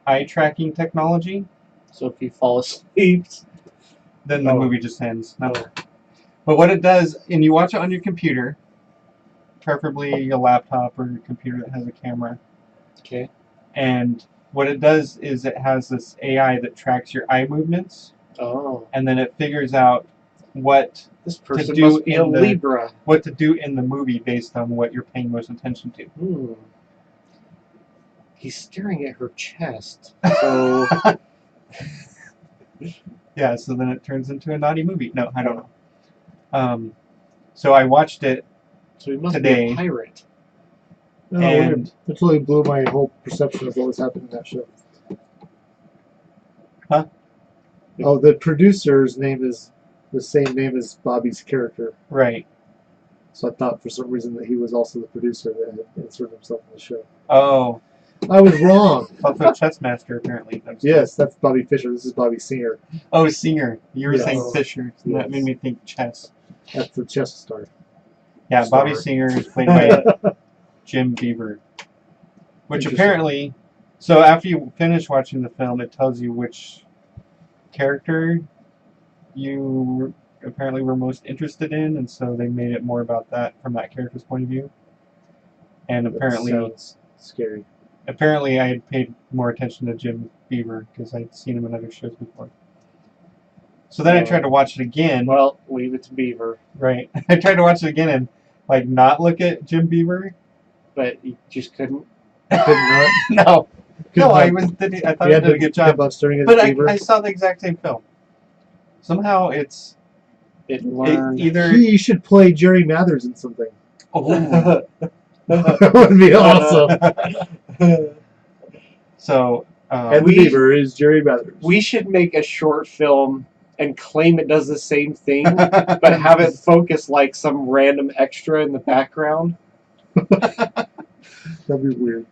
Speaker 1: eye tracking technology.
Speaker 2: So if you fall asleep,
Speaker 1: Then the
Speaker 2: Oh.
Speaker 1: movie just ends. No.
Speaker 2: Oh.
Speaker 1: But what it does, and you watch it on your computer, preferably a laptop or a computer that has a camera.
Speaker 2: okay.
Speaker 1: And what it does is it has this AI that tracks your eye movements,
Speaker 2: Oh,
Speaker 1: and then it figures out what
Speaker 2: this person
Speaker 1: do
Speaker 2: must be a
Speaker 1: in the-
Speaker 2: Libra.
Speaker 1: to do in the movie based on what you're paying most attention to.
Speaker 2: Hmm. He's staring at her chest. So
Speaker 1: Yeah, so then it turns into a naughty movie. No, I don't know. So I watched it,
Speaker 2: so he must be
Speaker 1: Today.
Speaker 2: a pirate.
Speaker 3: No,
Speaker 1: and
Speaker 3: it totally blew my whole perception of what was happening in that show.
Speaker 1: Huh?
Speaker 3: Oh, the producer's name is the same name as Bobby's character.
Speaker 1: right.
Speaker 3: So I thought for some reason that he was also the producer that had inserted himself in the show.
Speaker 1: Oh,
Speaker 3: I was wrong.
Speaker 1: also chess master apparently.
Speaker 3: Yes, that's Bobby Fischer. This is Bobby Singer.
Speaker 1: Oh, singer. You were
Speaker 3: Yes.
Speaker 1: saying Fisher. So That
Speaker 3: Yes.
Speaker 1: made me think chess.
Speaker 3: That's the chess star.
Speaker 1: Yeah,
Speaker 3: Star.
Speaker 1: Bobby Singer is played by Jim Beaver. Which
Speaker 3: Interesting.
Speaker 1: apparently, so after you finish watching the film, it tells you which character you apparently were most interested in, and so they made it more about that from that character's point of view. And
Speaker 3: That
Speaker 1: apparently,
Speaker 3: sounds scary.
Speaker 1: I had paid more attention to Jim Beaver because I'd seen him in other shows before. So then I tried to watch it again.
Speaker 2: Well, leave it to Beaver.
Speaker 1: Right. I tried to watch it again and like not look at Jim Beaver,
Speaker 2: but you just couldn't.
Speaker 3: Could not.
Speaker 1: No.
Speaker 3: Could
Speaker 1: No,
Speaker 3: not.
Speaker 1: I thought
Speaker 3: You
Speaker 1: it
Speaker 3: had
Speaker 1: did a
Speaker 3: to
Speaker 1: good
Speaker 3: keep
Speaker 1: job.
Speaker 3: on staring at
Speaker 1: But
Speaker 3: the beaver.
Speaker 1: I saw the exact same film. Somehow it
Speaker 2: Learned.
Speaker 1: either.
Speaker 3: He should play Jerry Mathers in something.
Speaker 1: Oh.
Speaker 3: That would be awesome.
Speaker 1: So.
Speaker 3: And the beaver is Jerry Mathers.
Speaker 2: We should make a short film and claim it does the same thing, but have it focus like some random extra in the background.
Speaker 3: That'd be weird.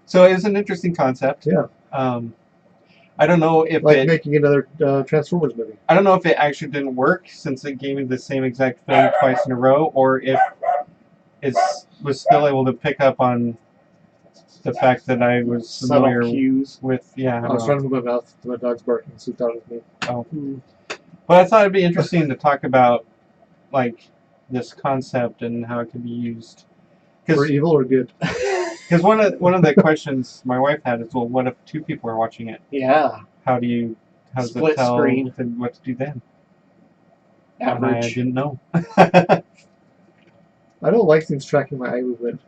Speaker 1: So it's an interesting concept.
Speaker 3: Yeah.
Speaker 1: I don't know if
Speaker 3: like making another Transformers movie.
Speaker 1: I don't know if it actually didn't work since it gave me the same exact film twice in a row, or if it was still able to pick up on the fact that I was familiar with. Yeah,
Speaker 3: I was trying to move my mouth to my dog's barking, so he thought it was me.
Speaker 1: Oh. But I thought it'd be interesting to talk about like this concept and how it can be used.
Speaker 3: For evil or good?
Speaker 1: Because one of the questions my wife had is, well, what if two people are watching it?
Speaker 2: Yeah.
Speaker 1: How does
Speaker 2: Split
Speaker 1: it tell
Speaker 2: screen.
Speaker 1: what to do then?
Speaker 2: Average.
Speaker 1: And I didn't know.
Speaker 3: I don't like things tracking my eye movement.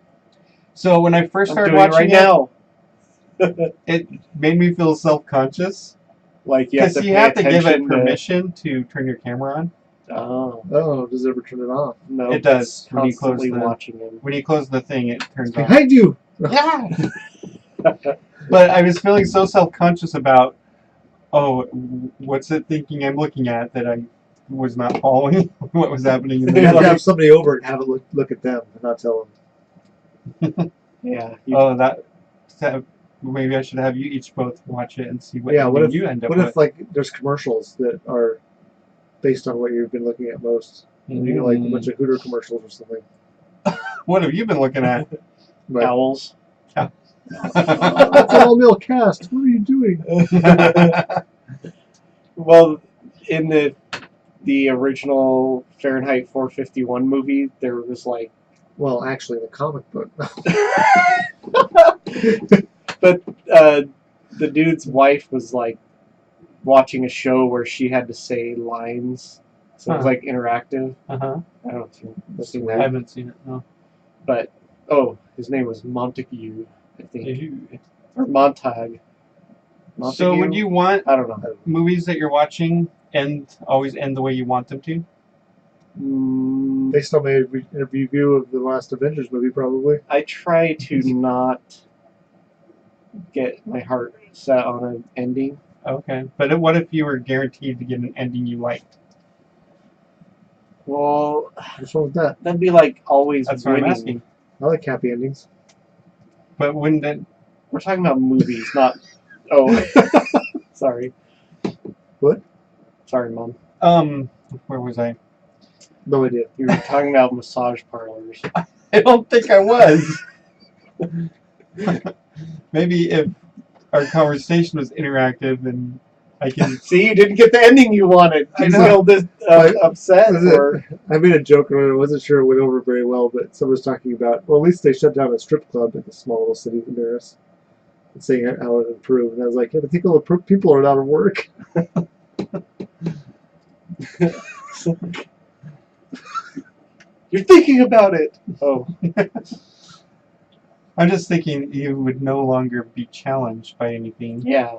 Speaker 1: So when I first started
Speaker 2: doing
Speaker 1: watching
Speaker 2: it right
Speaker 1: now, it made me feel self-conscious.
Speaker 2: Like you have to,
Speaker 1: give it permission to turn your camera on.
Speaker 3: Oh, does it ever turn it off?
Speaker 2: No,
Speaker 1: it does.
Speaker 2: When you close
Speaker 1: the thing, it turns on.
Speaker 3: Behind you.
Speaker 1: Yeah. But I was feeling so self-conscious about, what's it thinking I'm looking at that I was not following what was happening in the
Speaker 3: You have to
Speaker 1: movie.
Speaker 3: have somebody over and have it look at them and not tell them.
Speaker 2: Yeah.
Speaker 1: That maybe I should have you each both watch it and see what you end up with.
Speaker 3: What if like there's commercials that are based on what you've been looking at most? You know, like a bunch of Hooter commercials or something.
Speaker 1: What have you been looking at?
Speaker 2: Owls.
Speaker 3: That's an all-male cast. What are you doing?
Speaker 2: Well, in the original Fahrenheit 451 movie, there was like.
Speaker 3: Well, actually, the comic book.
Speaker 2: But the dude's wife was like watching a show where she had to say lines, so it was like interactive. I don't know if you've seen that.
Speaker 1: I haven't seen it. No.
Speaker 2: But his name was Montague, I think, or Montag. Montague?
Speaker 1: So would you want
Speaker 2: I don't know
Speaker 1: movies that you're watching always end the way you want them to?
Speaker 3: Based on my review of the last Avengers movie, probably.
Speaker 2: I try to not get my heart set on an ending.
Speaker 1: Okay, but what if you were guaranteed to get an ending you liked?
Speaker 2: Well,
Speaker 3: what's wrong with that?
Speaker 2: That'd be like always
Speaker 1: That's
Speaker 2: winning.
Speaker 1: what I'm asking.
Speaker 3: I like happy endings.
Speaker 1: But wouldn't it...
Speaker 2: We're talking about movies, not... Oh. Sorry.
Speaker 3: What?
Speaker 2: Sorry, Mom.
Speaker 1: Where was I?
Speaker 3: No idea.
Speaker 2: You were talking about massage parlors.
Speaker 1: I don't think I was. Maybe if our conversation was interactive and I can...
Speaker 2: See, you didn't get the ending you wanted.
Speaker 1: I
Speaker 2: You
Speaker 1: know.
Speaker 2: feel upset? Or...
Speaker 3: I made a joke and I wasn't sure it went over very well, but someone was talking about, well, at least they shut down a strip club in a small little city near us. And saying how it improved. And I was like, yeah, I think all the people are out of work.
Speaker 2: You're thinking about it. Oh.
Speaker 1: I'm just thinking you would no longer be challenged by anything.
Speaker 2: Yeah.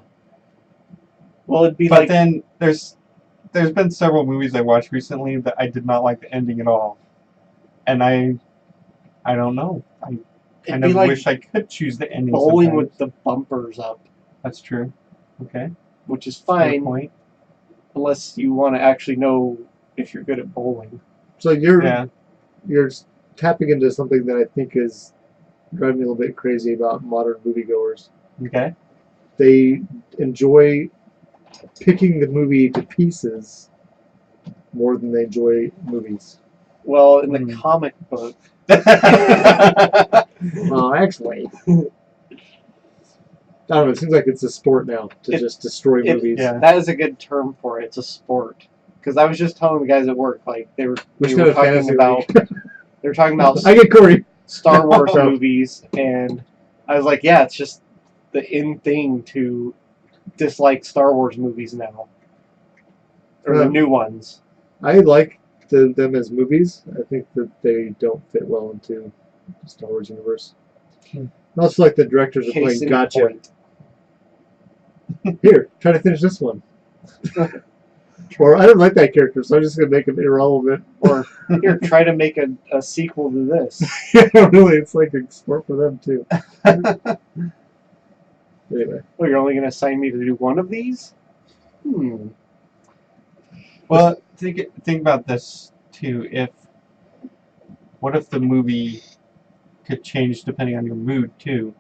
Speaker 2: Well, it'd be
Speaker 1: but
Speaker 2: like...
Speaker 1: But then there's been several movies I watched recently that I did not like the ending at all. And I don't know. I kind of wish I could choose the ending.
Speaker 2: Bowling with the bumpers up.
Speaker 1: That's true. Okay.
Speaker 2: Which is fine.
Speaker 1: Point.
Speaker 2: Unless you want to actually know if you're good at bowling.
Speaker 3: So you're tapping into something that I think is driving me a little bit crazy about modern moviegoers.
Speaker 1: Okay.
Speaker 3: They enjoy picking the movie to pieces more than they enjoy movies.
Speaker 2: Well, in the comic book...
Speaker 3: Well, actually... I don't know, it seems like it's a sport now to just destroy movies.
Speaker 2: Yeah. That is a good term for it. It's a sport. Because I was just telling the guys at work, like, they were talking about... They were talking about...
Speaker 3: I get Corey.
Speaker 2: Star Wars movies, and I was like, yeah, it's just the in thing to dislike Star Wars movies now. Or the new ones.
Speaker 3: I like them as movies. I think that they don't fit well into Star Wars universe. Also, like the directors are
Speaker 2: Case
Speaker 3: playing
Speaker 2: in
Speaker 3: gotcha.
Speaker 2: point.
Speaker 3: Here, try to finish this one. Or I don't like that character, so I'm just gonna make him irrelevant.
Speaker 2: Or here, try to make a sequel to this.
Speaker 3: Yeah, really, it's like a sport for them too. Anyway,
Speaker 2: Oh, you're only going to assign me to do one of these?
Speaker 1: Well, think about this too. What if the movie could change depending on your mood too?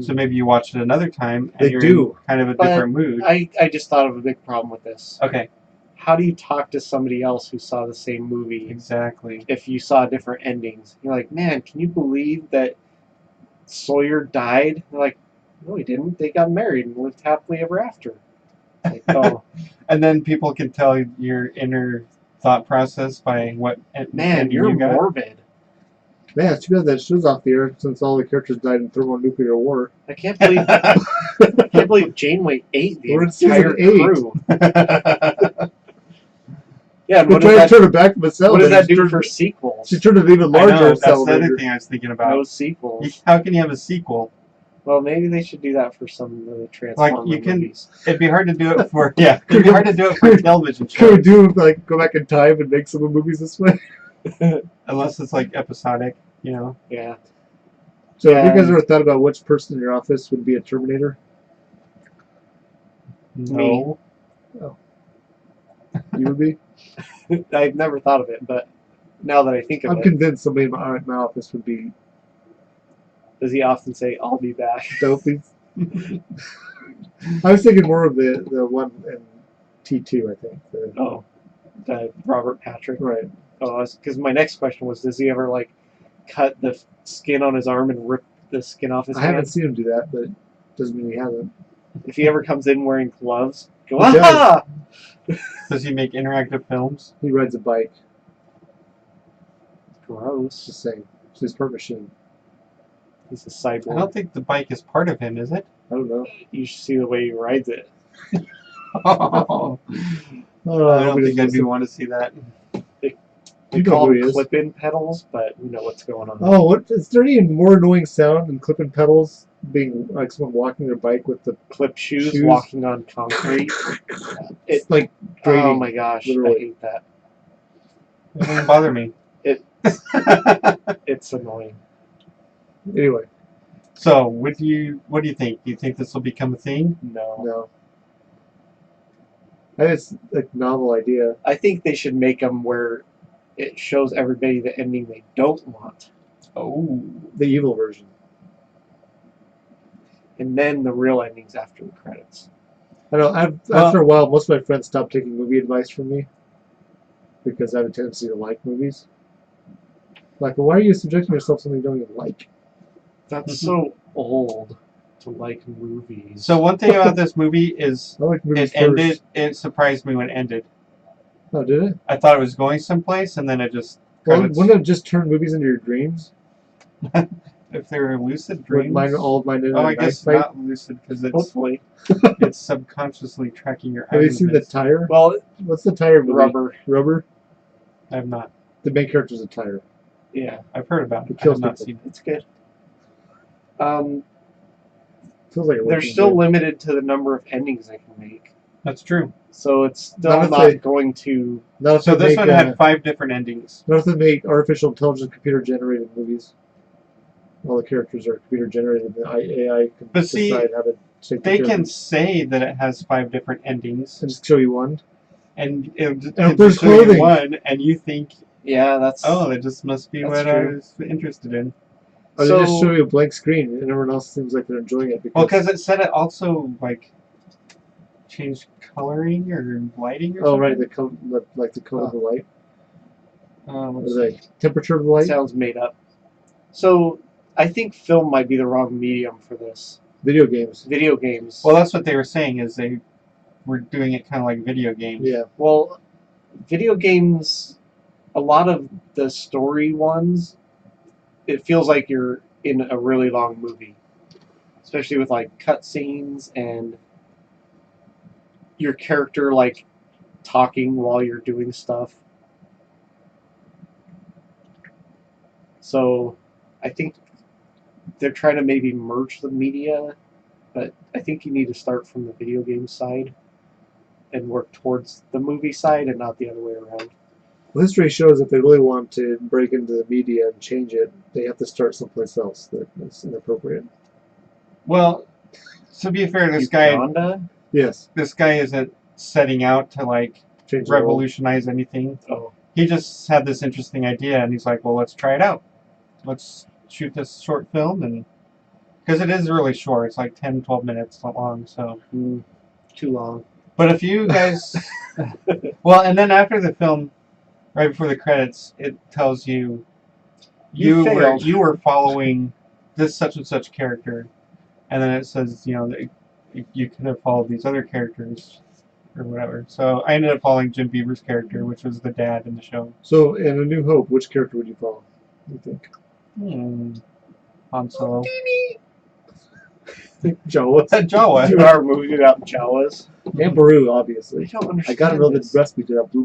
Speaker 1: So maybe you watch it another time and you're in kind of a different mood.
Speaker 2: I just thought of a big problem with this.
Speaker 1: Okay.
Speaker 2: How do you talk to somebody else who saw the same movie?
Speaker 1: Exactly.
Speaker 2: If you saw different endings, you're like, man, can you believe that Sawyer died? They're like, no, he didn't. They got married and lived happily ever after. Like, oh.
Speaker 1: And then people can tell your inner thought process by what.
Speaker 2: Man, you're morbid.
Speaker 3: Man, it's too bad that show's off the air since all the characters died in thermonuclear war.
Speaker 2: I can't believe Janeway ate the entire crew. Yeah, and
Speaker 3: what does that turn it back to itself?
Speaker 2: What does that do for sequels?
Speaker 3: She turned it even larger.
Speaker 1: That's the other thing I was thinking about.
Speaker 2: No sequels.
Speaker 1: How can you have a sequel?
Speaker 2: Well, maybe they should do that for some of the Transformers movies.
Speaker 1: It'd be hard to do it for it'd be hard to do it for a television show.
Speaker 3: Can we do go back in time and make some of the movies this way?
Speaker 1: Unless it's like episodic, you know.
Speaker 2: Yeah.
Speaker 3: So have you guys ever thought about which person in your office would be a Terminator?
Speaker 1: No.
Speaker 3: Oh. You would be?
Speaker 2: I've never thought of it, but now that I think of
Speaker 3: I'm convinced somebody in my office would be.
Speaker 2: Does he often say, "I'll be back"?
Speaker 3: Don't be. I was thinking more of the one in T2, I think.
Speaker 2: Robert Patrick.
Speaker 3: Right.
Speaker 2: Oh, because my next question was, does he ever cut the skin on his arm and rip the skin off his hand?
Speaker 3: I haven't seen him do that, but doesn't mean he hasn't.
Speaker 2: If he ever comes in wearing gloves, go,
Speaker 3: He
Speaker 2: aha!
Speaker 1: Does he make interactive films?
Speaker 3: He rides a bike.
Speaker 2: Gross.
Speaker 3: Just saying. It's his part machine.
Speaker 2: He's a cyborg.
Speaker 1: I don't think the bike is part of him, is it?
Speaker 3: I don't know.
Speaker 2: You should see the way he rides it.
Speaker 1: I don't think I'd want to see that.
Speaker 2: We call them clip-in pedals, but we know what's going on.
Speaker 3: Oh, is there any more annoying sound than clip-in pedals being like someone walking their bike with the
Speaker 2: clip shoes walking on concrete?
Speaker 3: It's like grating,
Speaker 2: oh my gosh, literally. I hate that.
Speaker 1: It doesn't bother me.
Speaker 2: It's annoying.
Speaker 3: Anyway,
Speaker 1: so what do you think? Do you think this will become a thing?
Speaker 2: No.
Speaker 3: I think it's a novel idea.
Speaker 2: I think they should make them where it shows everybody the ending they don't want.
Speaker 1: Oh,
Speaker 3: the evil version.
Speaker 2: And then the real endings after the credits.
Speaker 3: I know. After a while, most of my friends stopped taking movie advice from me because I have a tendency to like movies. Like, well, why are you subjecting yourself to something you don't even like?
Speaker 2: That's so old to like movies.
Speaker 1: So one thing about this movie is
Speaker 3: I like movies
Speaker 1: ended. It surprised me when it ended.
Speaker 3: Oh, did it?
Speaker 1: I thought it was going someplace, and then it just.
Speaker 3: Well, wouldn't it just turn movies into your dreams?
Speaker 1: If they're lucid dreams.
Speaker 3: All of mine.
Speaker 1: I guess not lucid because it's
Speaker 2: hopefully
Speaker 1: it's subconsciously tracking your.
Speaker 3: Have you seen the tire?
Speaker 2: Well,
Speaker 3: what's the tire movie?
Speaker 2: Rubber.
Speaker 1: I have not.
Speaker 3: The main character's a tire.
Speaker 2: Yeah,
Speaker 1: I've heard about it.
Speaker 3: I have
Speaker 1: not seen
Speaker 2: it. It's good.
Speaker 3: Feels like
Speaker 2: they're still limited to the number of endings they can make.
Speaker 1: That's true.
Speaker 2: So it's still not going to.
Speaker 1: So this one had 5 different endings.
Speaker 3: Not if they make artificial intelligence computer generated movies. All the characters are computer generated. The AI can decide how to take
Speaker 1: they can say that it has 5 different endings.
Speaker 3: And just show you one.
Speaker 1: And it'll
Speaker 3: just show you
Speaker 1: one, and you think,
Speaker 2: yeah, that's.
Speaker 1: Oh, that just must be what I was interested in.
Speaker 3: Or they just show you a blank screen, and everyone else seems like they're enjoying it.
Speaker 1: Because it said it also changed coloring or lighting. Or something.
Speaker 3: Right, the color of the light.
Speaker 1: The
Speaker 3: temperature of the light.
Speaker 2: Sounds made up. So I think film might be the wrong medium for this.
Speaker 3: Video games.
Speaker 1: Well, that's what they were saying. Is they were doing it kind of like video games.
Speaker 3: Yeah.
Speaker 2: Well, video games. A lot of the story ones. It feels like you're in a really long movie, especially with cutscenes and your character talking while you're doing stuff. So I think they're trying to maybe merge the media, but I think you need to start from the video game side and work towards the movie side and not the other way around.
Speaker 3: Well, history shows if they really want to break into the media and change it, they have to start someplace else that's inappropriate.
Speaker 1: Well, to be fair, this guy
Speaker 3: Yes.
Speaker 1: isn't setting out to like
Speaker 3: Change the world.
Speaker 1: revolutionize anything.
Speaker 2: Oh,
Speaker 1: He just had this interesting idea, and he's like, "Well, let's try it out. Let's shoot this short film," and because it is really short, it's like 10, 12 minutes long. So,
Speaker 2: too long.
Speaker 1: but if you guys, well, and then after the film, right before the credits, it tells you
Speaker 2: failed.
Speaker 1: you were following this such and such character, and then it says that you could have followed these other characters or whatever. So I ended up following Jim Beaver's character, which was the dad in the show.
Speaker 3: So in A New Hope, which character would you follow? You think?
Speaker 1: Han Solo.
Speaker 3: Jawas.
Speaker 1: Jawa.
Speaker 2: 2 hour movie about Jawas.
Speaker 3: And Peru,
Speaker 2: I
Speaker 3: obviously.
Speaker 2: don't understand.
Speaker 3: I gotta know the
Speaker 2: this.
Speaker 3: recipe to that blue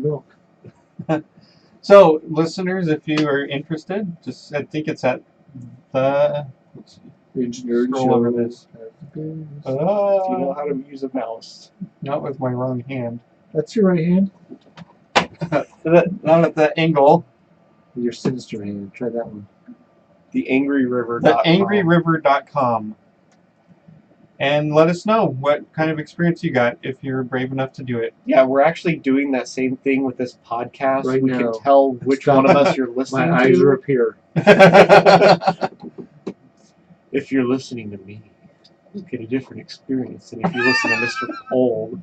Speaker 3: milk.
Speaker 1: So, listeners, if you are interested, just I think it's at the. Let's see.
Speaker 3: Engineered
Speaker 1: Scroll
Speaker 3: show.
Speaker 1: over this.
Speaker 2: If you know how to use a mouse.
Speaker 1: Not with my wrong hand.
Speaker 3: That's your right hand?
Speaker 1: Not at the angle.
Speaker 3: Your sinister hand. Try that one.
Speaker 2: TheAngryRiver.com.
Speaker 1: TheAngryRiver.com. And let us know what kind of experience you got if you're brave enough to do it.
Speaker 2: Yeah, we're actually doing that same thing with this podcast.
Speaker 3: Right
Speaker 2: we
Speaker 3: now.
Speaker 2: can tell which one of us you're listening
Speaker 3: My eyes
Speaker 2: to.
Speaker 3: are up here.
Speaker 2: If you're listening to me, you get a different experience than if you listen to Mr. Cole.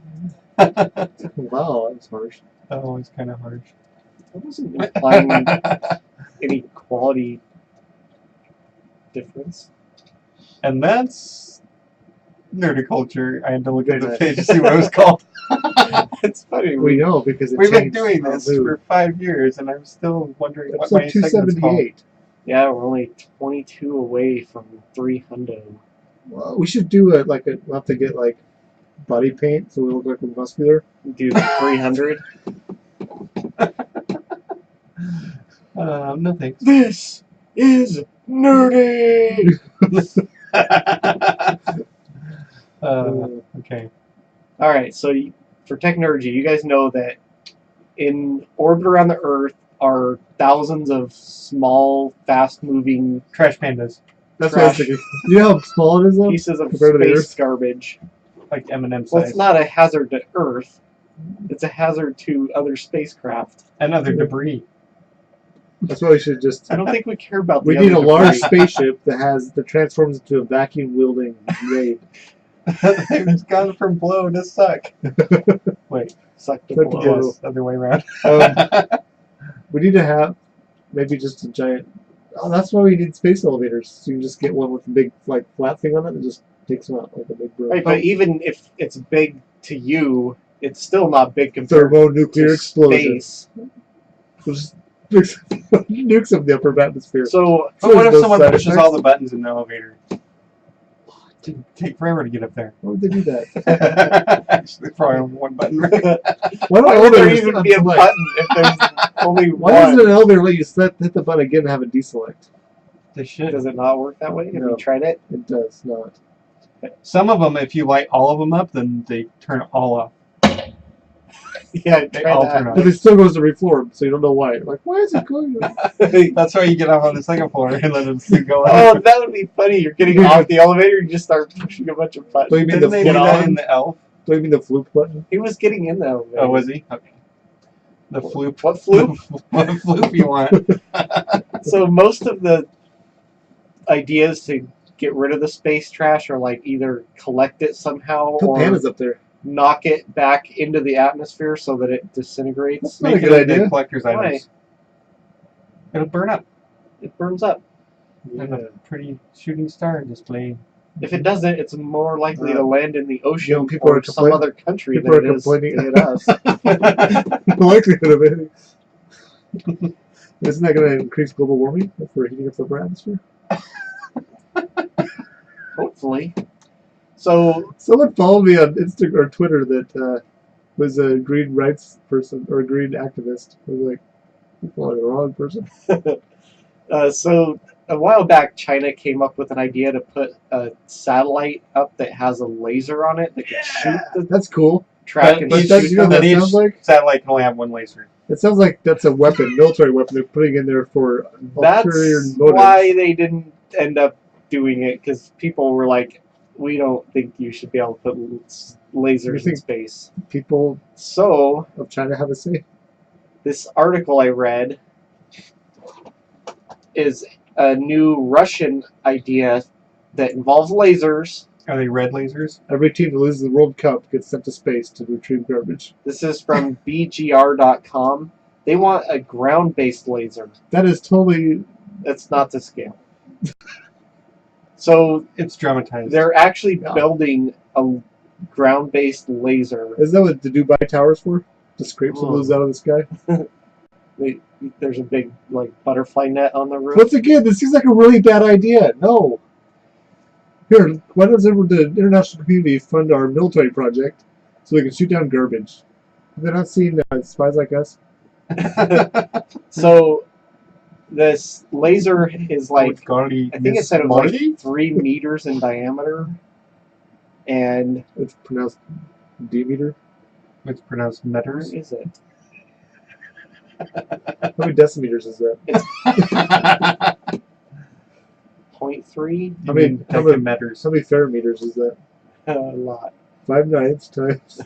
Speaker 3: Wow, that was harsh.
Speaker 1: That was kind of harsh.
Speaker 2: I wasn't implying any quality difference.
Speaker 1: And that's Nerdiculture. I had to look at the page to see what it was called.
Speaker 2: It's funny.
Speaker 3: We know because
Speaker 1: We've been
Speaker 3: changed
Speaker 1: doing
Speaker 3: our
Speaker 1: this
Speaker 3: mood.
Speaker 1: for 5 years, and I'm still wondering what
Speaker 3: Episode
Speaker 1: my segment's called.
Speaker 3: 278.
Speaker 2: Yeah, we're only 22 away from 300.
Speaker 3: Well, we should do we'll have to get body paint so we look like we're muscular.
Speaker 2: Do the 300.
Speaker 1: No thanks.
Speaker 2: This is nerdy.
Speaker 1: Okay.
Speaker 2: All right, so for technology, you guys know that in orbit around the Earth are thousands of small, fast-moving
Speaker 1: Trash pandas,
Speaker 3: That's what I was
Speaker 2: Trash.
Speaker 3: thinking. You know how small it is though?
Speaker 2: pieces of
Speaker 3: Compared to the
Speaker 2: space garbage.
Speaker 1: like M&M size.
Speaker 2: Well, it's not a hazard to Earth. It's a hazard to other spacecraft.
Speaker 1: And other debris.
Speaker 3: That's why we should just.
Speaker 2: I don't think we care about the
Speaker 3: We need a
Speaker 2: other
Speaker 3: large
Speaker 2: debris.
Speaker 3: spaceship that transforms into a vacuum wielding grenade.
Speaker 1: It's gone from blow to suck. Wait,
Speaker 2: Suck the
Speaker 3: Suck the
Speaker 2: blow.
Speaker 3: blow.
Speaker 1: yes, other way around.
Speaker 3: We need to have maybe just a giant. Oh, that's why we need space elevators. So you can just get one with a big flat thing on it and just takes them out like a big broom.
Speaker 2: Right, but even if it's big to you, it's still not big compared
Speaker 3: Thermonuclear
Speaker 2: to
Speaker 3: explosion.
Speaker 2: space.
Speaker 3: We'll just nukes of the upper atmosphere.
Speaker 2: So
Speaker 1: But what if
Speaker 3: those
Speaker 1: someone
Speaker 3: side
Speaker 1: pushes
Speaker 3: effects?
Speaker 1: all the buttons in the elevator? It'd take forever to get up there.
Speaker 3: Why would they do that?
Speaker 1: Actually, probably only one button.
Speaker 3: Why don't
Speaker 2: why would there
Speaker 3: elevators
Speaker 2: even be a
Speaker 3: unselect?
Speaker 2: button if there's only
Speaker 3: Why
Speaker 2: one?
Speaker 3: doesn't an elevator let you hit the button again and have it deselect?
Speaker 1: They should.
Speaker 2: Does it not work that way? Have
Speaker 3: No.
Speaker 2: you tried it?
Speaker 3: It does not.
Speaker 1: Some of them, if you light all of them up, then they turn all off.
Speaker 2: Yeah,
Speaker 1: They
Speaker 2: try
Speaker 1: all
Speaker 2: that.
Speaker 1: turn
Speaker 3: But it still goes to refloor, so you don't know why. Like, why is it going?
Speaker 1: That's why you get off on the second floor and let them still go
Speaker 2: Oh,
Speaker 1: up.
Speaker 2: that would be funny. You're getting off the elevator, you just start pushing a bunch of buttons.
Speaker 3: Don't you mean
Speaker 1: Didn't
Speaker 3: the
Speaker 1: they do
Speaker 3: flip
Speaker 1: that
Speaker 3: button?
Speaker 1: in the Elf?
Speaker 3: Don't you mean the floop button?
Speaker 2: He was getting in the elevator.
Speaker 1: Oh, was he? Okay. The floop.
Speaker 2: What floop?
Speaker 1: What floop you want?
Speaker 2: So most of the ideas to get rid of the space trash are either collect it somehow
Speaker 3: Put
Speaker 2: or
Speaker 3: pandas up there.
Speaker 2: knock it back into the atmosphere so that it disintegrates.
Speaker 3: Not a
Speaker 1: Make
Speaker 3: good
Speaker 1: it into
Speaker 3: idea.
Speaker 1: collector's
Speaker 2: Why?
Speaker 1: items. It'll burn up.
Speaker 2: It burns up.
Speaker 1: And a pretty shooting star display.
Speaker 2: If it doesn't, it's more likely to land in the ocean
Speaker 3: you know, people
Speaker 2: or
Speaker 3: are
Speaker 2: some
Speaker 3: complain-
Speaker 2: other country
Speaker 3: people
Speaker 2: than
Speaker 3: are
Speaker 2: it is to
Speaker 3: complaining-
Speaker 2: hit us.
Speaker 3: The likelihood of it. Isn't that going to increase global warming if we're heating up the upper atmosphere?
Speaker 2: Hopefully. So
Speaker 3: Someone followed me on Instagram or Twitter that was a green rights person or a green activist. I was like, you following the wrong person.
Speaker 2: So a while back, China came up with an idea to put a satellite up that has a laser on it that can shoot the
Speaker 3: That's cool.
Speaker 2: track and
Speaker 3: but
Speaker 2: shoot
Speaker 3: that's, you know
Speaker 2: them.
Speaker 3: what
Speaker 1: But
Speaker 3: that
Speaker 1: each
Speaker 3: sounds like?
Speaker 1: satellite can only have one laser.
Speaker 3: It sounds like that's a weapon, military weapon they're putting in there for ulterior
Speaker 2: That's
Speaker 3: motives.
Speaker 2: why they didn't end up doing it, because people were like, we don't think you should be able to put
Speaker 3: You
Speaker 2: lasers in
Speaker 3: think-
Speaker 2: space.
Speaker 3: People
Speaker 2: So
Speaker 3: of China have a say.
Speaker 2: this article I read is a new Russian idea that involves lasers.
Speaker 1: Are they red lasers?
Speaker 3: Every team that loses the World Cup gets sent to space to retrieve garbage.
Speaker 2: This is from BGR.com. They want a ground-based laser.
Speaker 3: That is totally.
Speaker 2: That's not to scale. So
Speaker 1: It's dramatized.
Speaker 2: they're actually
Speaker 3: No.
Speaker 2: building a ground-based laser.
Speaker 3: Isn't that what the Dubai Tower's for? To scrape some of those out of the sky?
Speaker 2: There's a big butterfly net on the roof.
Speaker 3: Once again, this seems like a really bad idea. No. Here, why doesn't the international community fund our military project so we can shoot down garbage? Have they not seen Spies Like Us?
Speaker 2: So this laser is I think it said it was
Speaker 1: Marty?
Speaker 2: 3 meters in diameter, and
Speaker 3: It's pronounced Demeter.
Speaker 1: It's pronounced
Speaker 2: where
Speaker 1: meters.
Speaker 2: is it?
Speaker 3: How many decimeters is that?
Speaker 2: 0.3?
Speaker 3: I mean, how many-
Speaker 1: meters.
Speaker 3: How many ferrometers is that?
Speaker 2: A lot.
Speaker 3: 5/9 times.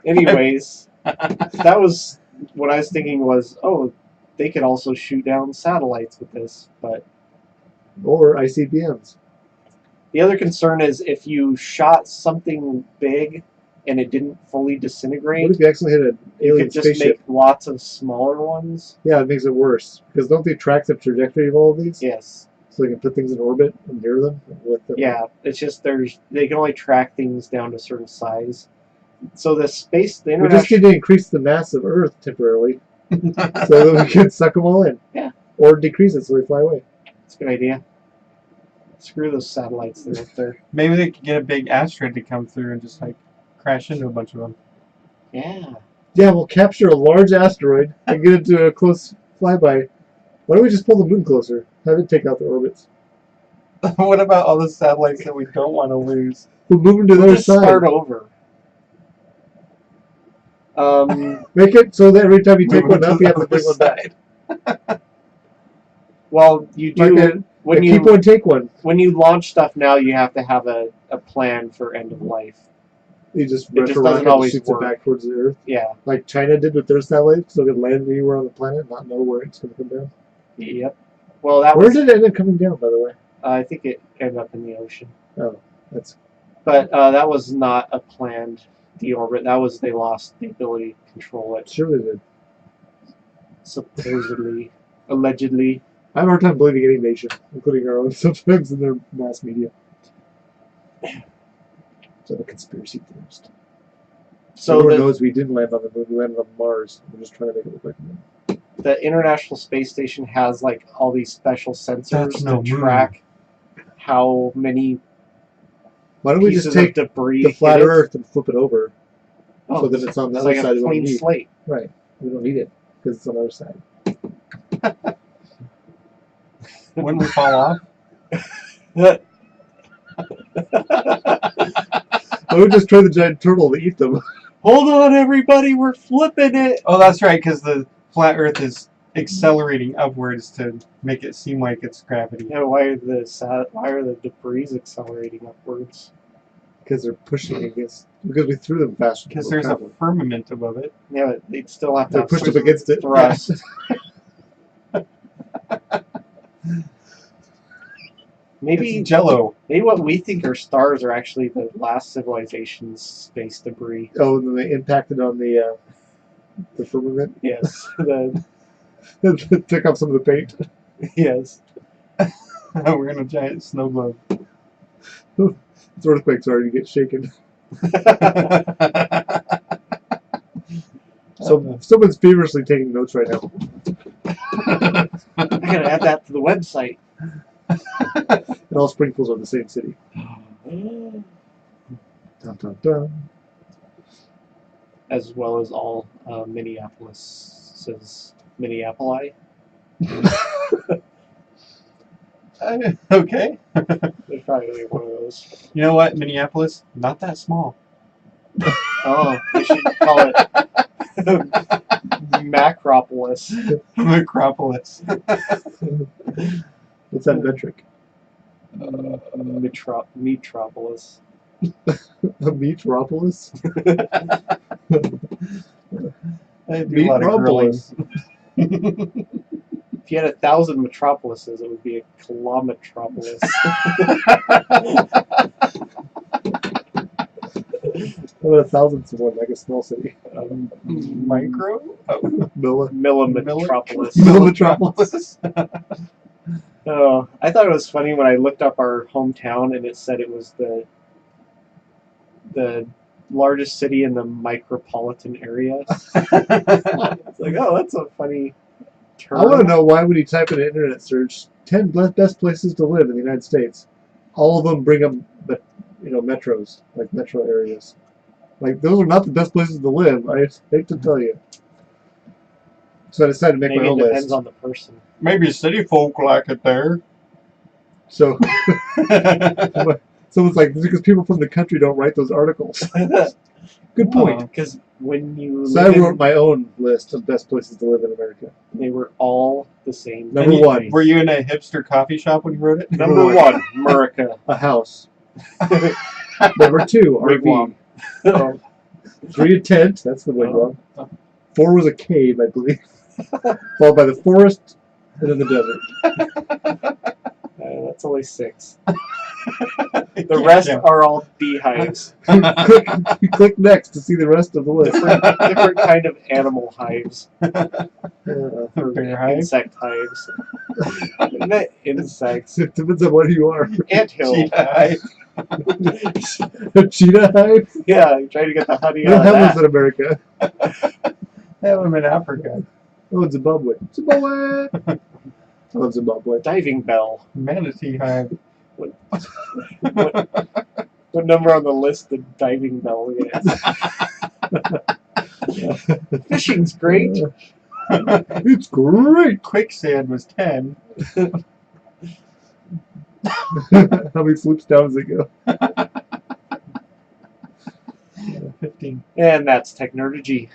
Speaker 2: Anyways, that was what I was thinking was, oh, they could also shoot down satellites with this. But
Speaker 3: Or ICBMs.
Speaker 2: the other concern is if you shot something big and it didn't fully
Speaker 3: What
Speaker 2: disintegrate,
Speaker 3: if you accidentally hit an
Speaker 2: you
Speaker 3: alien
Speaker 2: could just
Speaker 3: spaceship?
Speaker 2: make lots of smaller ones.
Speaker 3: Yeah, it makes it worse. Because don't they track the trajectory of all of these?
Speaker 2: Yes.
Speaker 3: So they can put things in orbit and near them? With them?
Speaker 2: Yeah, it's just they can only track things down to a certain size. So the
Speaker 3: We just
Speaker 2: international,
Speaker 3: need to increase the mass of Earth temporarily so that we can suck them all in.
Speaker 2: Yeah.
Speaker 3: Or decrease it so they fly away.
Speaker 2: it's a good idea. Screw those satellites that are up there.
Speaker 1: Maybe they could get a big asteroid to come through and just crash into a bunch of them.
Speaker 2: Yeah.
Speaker 3: Yeah, we'll capture a large asteroid and get it to a close flyby. Why don't we just pull the moon closer? Have it take out the orbits.
Speaker 1: What about all the satellites that we don't want to lose?
Speaker 3: We'll move them to the
Speaker 2: We'll
Speaker 3: other
Speaker 2: just
Speaker 3: side.
Speaker 2: start over.
Speaker 3: Make it so that every time you take
Speaker 1: Move
Speaker 3: one
Speaker 1: them
Speaker 3: up,
Speaker 1: to
Speaker 3: you
Speaker 1: the
Speaker 3: have to bring
Speaker 1: other
Speaker 3: one back.
Speaker 2: Well, you do
Speaker 3: Like
Speaker 2: when
Speaker 3: keep
Speaker 2: you
Speaker 3: one, take one.
Speaker 2: when you launch stuff now. You have to have a plan for end of life.
Speaker 3: You just
Speaker 2: It
Speaker 3: rush
Speaker 2: just
Speaker 3: a
Speaker 2: doesn't
Speaker 3: rocket and
Speaker 2: always
Speaker 3: shoots
Speaker 2: work.
Speaker 3: it back towards the Earth.
Speaker 2: Yeah.
Speaker 3: Like China did with their satellites, so it could land anywhere on the planet, not know where it's going to come down.
Speaker 2: Yep. Well, that
Speaker 3: Where
Speaker 2: was.
Speaker 3: did it end up coming down, by the way?
Speaker 2: I think it ended up in the ocean,
Speaker 3: Oh, that's
Speaker 2: but that was not a planned deorbit. That was they lost the ability to control it.
Speaker 3: sure they did.
Speaker 2: Supposedly, allegedly.
Speaker 3: I have a hard time believing any nation, including our own, sometimes in their mass media. So the conspiracy theorist.
Speaker 2: So
Speaker 3: Everyone
Speaker 2: the,
Speaker 3: knows we didn't land on the moon. We landed on Mars. We're just trying to make it look like the moon.
Speaker 2: the International Space Station has all these special sensors
Speaker 1: That's no
Speaker 2: to
Speaker 1: moon.
Speaker 2: track how many
Speaker 3: Why don't we
Speaker 2: pieces
Speaker 3: just take
Speaker 2: of debris
Speaker 3: the flat
Speaker 2: hit it.
Speaker 3: Earth and flip it over
Speaker 2: Oh,
Speaker 3: so that it's on the
Speaker 2: it's
Speaker 3: other
Speaker 2: like
Speaker 3: side
Speaker 2: a
Speaker 3: we don't
Speaker 2: clean
Speaker 3: need?
Speaker 2: slate.
Speaker 3: Right. We don't need it because it's on the other side.
Speaker 1: Wouldn't we fall off?
Speaker 3: Why don't we just try the giant turtle to eat them?
Speaker 2: Hold on, everybody, we're flipping it.
Speaker 1: Oh, that's right, because the flat Earth is accelerating upwards to make it seem like it's gravity.
Speaker 2: Yeah, why are the debris accelerating upwards?
Speaker 3: Because they're pushing against. Because we threw them faster.
Speaker 1: Because
Speaker 3: than
Speaker 1: there's
Speaker 3: we're
Speaker 1: a
Speaker 3: traveling.
Speaker 1: firmament above it.
Speaker 2: Yeah, but they'd still have to
Speaker 3: They're
Speaker 2: have
Speaker 3: pushed
Speaker 2: some
Speaker 3: up against it.
Speaker 2: thrust. Maybe
Speaker 1: It's Jello.
Speaker 2: maybe what we think are stars are actually the last civilization's space debris.
Speaker 3: Oh, and then they impacted on the firmament.
Speaker 2: Yes,
Speaker 3: Took off some of the paint.
Speaker 2: yes.
Speaker 1: We're in a giant snow globe.
Speaker 3: This earthquake's already get shaken. So someone's feverishly taking notes right now.
Speaker 2: I gotta add that to the website.
Speaker 3: And all Springfields are the same city. Dun, dun, dun.
Speaker 2: As well as all Minneapolis's Minneapoli.
Speaker 1: Okay.
Speaker 2: There's probably one of those.
Speaker 1: You know what? Minneapolis, not that small.
Speaker 2: Oh, they should call it Macropolis.
Speaker 1: Macropolis.
Speaker 3: What's that metric?
Speaker 2: Metropolis.
Speaker 3: A metropolis?
Speaker 1: I do a lot of grilling.
Speaker 3: Metropolis.
Speaker 2: If you had 1,000 metropolises, it would be a kilometropolis.
Speaker 3: How about 1,000 to one, like a small city?
Speaker 1: Micro? Oh.
Speaker 2: Millimetropolis.
Speaker 3: Millimetropolis.
Speaker 2: Oh, I thought it was funny when I looked up our hometown and it said it was the largest city in the micropolitan area. It's like, oh, that's a funny term.
Speaker 3: I want to know why when you type in an internet search, 10 best places to live in the United States, all of them bring up, metros, like metro areas. Like, those are not the best places to live. I hate to tell you. So I decided to make
Speaker 2: Maybe
Speaker 3: my own
Speaker 2: it depends
Speaker 3: list.
Speaker 2: on the person.
Speaker 1: Maybe city folk like it there.
Speaker 3: So someone's like, because people from the country don't write those articles. Good point.
Speaker 2: Because when you
Speaker 3: So I wrote my own list of best places to live in America.
Speaker 2: they were all the same.
Speaker 3: Number
Speaker 1: And
Speaker 3: one.
Speaker 1: Were you in a hipster coffee shop when you wrote it?
Speaker 2: Number one, America.
Speaker 3: A house. Number two,
Speaker 2: Wigwam.
Speaker 3: RV. 3, a tent. That's the wigwam. 4 was a cave, I believe. Followed by the forest, and then the desert.
Speaker 2: That's only 6. The rest are all beehives.
Speaker 3: Click next to see the rest of the list.
Speaker 2: Different kind of animal hives.
Speaker 1: Bear hive?
Speaker 2: Insect hives. Insects.
Speaker 3: It depends on what you are.
Speaker 2: Anthill.
Speaker 1: Cheetah hive.
Speaker 3: A cheetah hive?
Speaker 2: Yeah, you're trying to get the honey
Speaker 3: We don't
Speaker 2: out of
Speaker 3: have
Speaker 2: that.
Speaker 3: those in America.
Speaker 1: They have them in Africa.
Speaker 3: Oh, in Zimbabwe. Zimbabwe! I love Zimbabwe.
Speaker 2: Diving bell.
Speaker 1: Manatee hive.
Speaker 2: What number on the list did diving bell get? Fishing's great.
Speaker 3: It's great!
Speaker 1: Quicksand was 10.
Speaker 3: How many flips down does it go?
Speaker 1: 15.
Speaker 2: And that's Technergy.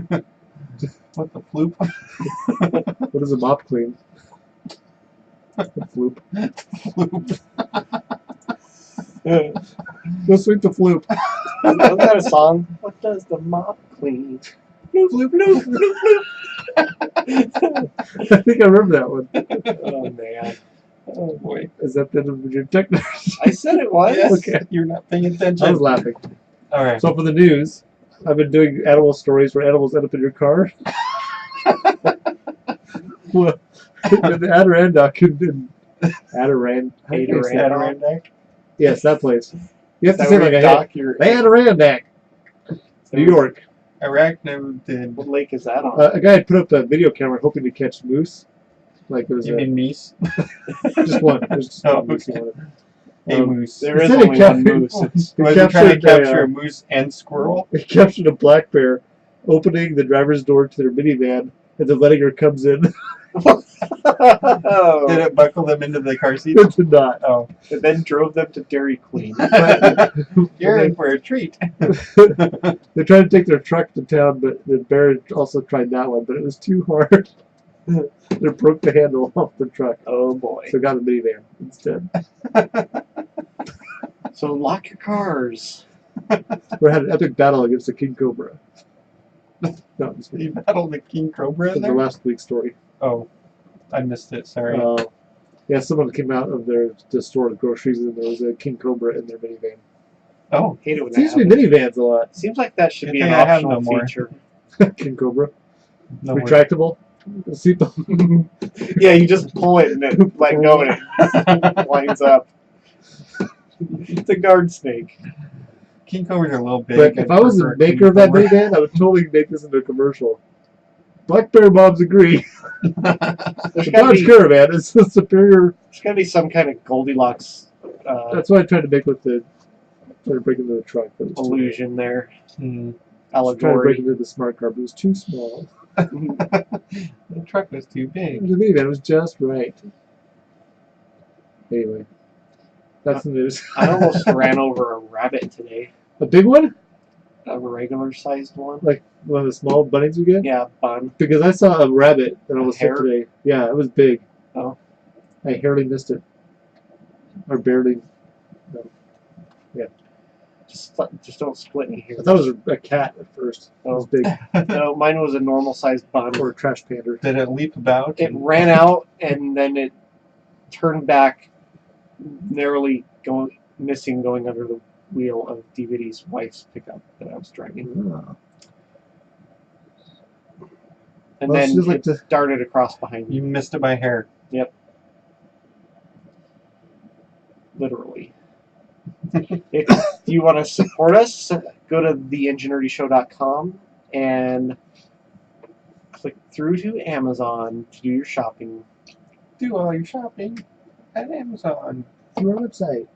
Speaker 1: What the floop?
Speaker 3: What is a mop clean? A floop.
Speaker 1: Floop.
Speaker 3: Go sweep the floop.
Speaker 2: Wasn't that a song? What does the mop clean? Bloop, bloop, bloop, bloop, bloop.
Speaker 3: I think I remember that one.
Speaker 2: Oh, man.
Speaker 1: Oh boy.
Speaker 3: Is that the end of your tech nerd?
Speaker 2: I said it was.
Speaker 1: Yes.
Speaker 3: Okay.
Speaker 1: You're not paying attention.
Speaker 3: I was laughing.
Speaker 1: Alright.
Speaker 3: So for the news, I've been doing animal stories where animals end up in your car. Well, the Adirondack
Speaker 1: Adirondack.
Speaker 3: Yes, that place. You have to
Speaker 2: That
Speaker 3: say
Speaker 2: where
Speaker 3: like
Speaker 2: you
Speaker 3: a
Speaker 2: dock your.
Speaker 3: The Adirondack, New York.
Speaker 1: Arachnid.
Speaker 2: What lake is that on?
Speaker 3: A guy had put up a video camera hoping to catch moose. Like it was
Speaker 1: You mean meese?
Speaker 3: just one. There's just
Speaker 1: Oh,
Speaker 3: one moose he
Speaker 1: okay.
Speaker 3: wanted.
Speaker 1: A moose.
Speaker 2: There is
Speaker 3: Instead of
Speaker 2: only one
Speaker 3: capturing-
Speaker 2: moose. It's
Speaker 3: He
Speaker 1: Was he trying to
Speaker 3: captured
Speaker 1: capture a moose and squirrel?
Speaker 3: He captured a black bear opening the driver's door to their minivan and then letting her comes in.
Speaker 1: Did it buckle them into the car seat?
Speaker 3: It did not.
Speaker 1: Oh.
Speaker 2: and then drove them to Dairy Queen.
Speaker 1: You're in for a treat.
Speaker 3: They tried to take their truck to town, but the bear also tried that one, but it was too hard. It broke the handle off the truck.
Speaker 2: Oh boy.
Speaker 3: So got the minivan instead.
Speaker 2: So lock your cars.
Speaker 3: We had an epic battle against the King Cobra. No, this
Speaker 1: You battled the king cobra in
Speaker 3: was the
Speaker 1: there?
Speaker 3: last week's story.
Speaker 1: Oh, I missed it. Sorry.
Speaker 3: Yeah, someone came out of the store with groceries and there was a King Cobra in their minivan.
Speaker 1: Oh,
Speaker 2: Hate it when
Speaker 3: It
Speaker 2: that
Speaker 3: seems to be
Speaker 2: happens.
Speaker 3: minivans a lot.
Speaker 2: Seems like that should
Speaker 1: Good
Speaker 2: be an
Speaker 1: thing I have
Speaker 2: optional
Speaker 1: no more.
Speaker 2: feature.
Speaker 3: King Cobra.
Speaker 1: no worries.
Speaker 3: Retractable. Seatbelt.
Speaker 2: Yeah, you just pull it and it let go and it lines up. It's a guard snake.
Speaker 1: King cobras are a little big.
Speaker 3: But if I was the maker of that minivan, I would totally make this into a commercial. Black Bear moms agree.
Speaker 2: There's
Speaker 3: The
Speaker 2: gotta
Speaker 3: Dodge
Speaker 2: be,
Speaker 3: Caravan is the superior.
Speaker 2: there's gotta be some kind of Goldilocks
Speaker 3: That's what I tried to make with the. Trying to break into the truck. But it was too
Speaker 2: illusion there.
Speaker 1: Hmm.
Speaker 3: big. I was trying to break
Speaker 2: Allegory.
Speaker 3: into the smart car, but it was too small.
Speaker 1: The truck was too big.
Speaker 3: The minivan was just right. Anyway, that's the news.
Speaker 2: I almost ran over a rabbit today.
Speaker 3: A big one?
Speaker 2: A regular sized one.
Speaker 3: Like one of the small bunnies you get?
Speaker 2: Yeah, bun.
Speaker 3: Because I saw a rabbit that almost hit
Speaker 2: hare?
Speaker 3: today. Yeah, it was big.
Speaker 2: Oh.
Speaker 3: I barely missed it. Or barely. No.
Speaker 2: Just don't split me here.
Speaker 3: I thought it was a cat at first. It was big.
Speaker 2: No, mine was a normal sized bun.
Speaker 3: Or a trash pander.
Speaker 1: Did it leap about?
Speaker 2: It ran out and then it turned back, narrowly missing going under the wheel of DVD's wife's pickup that I was driving.
Speaker 3: Ah.
Speaker 2: And
Speaker 3: Well,
Speaker 2: then
Speaker 3: she just like
Speaker 2: it
Speaker 3: to-
Speaker 2: darted across behind me,
Speaker 1: You missed it by hair.
Speaker 2: literally. If you want to support us, go to theenginerdyshow.com and click through to Amazon to do your shopping.
Speaker 1: Do all your shopping at Amazon.
Speaker 3: Through our website.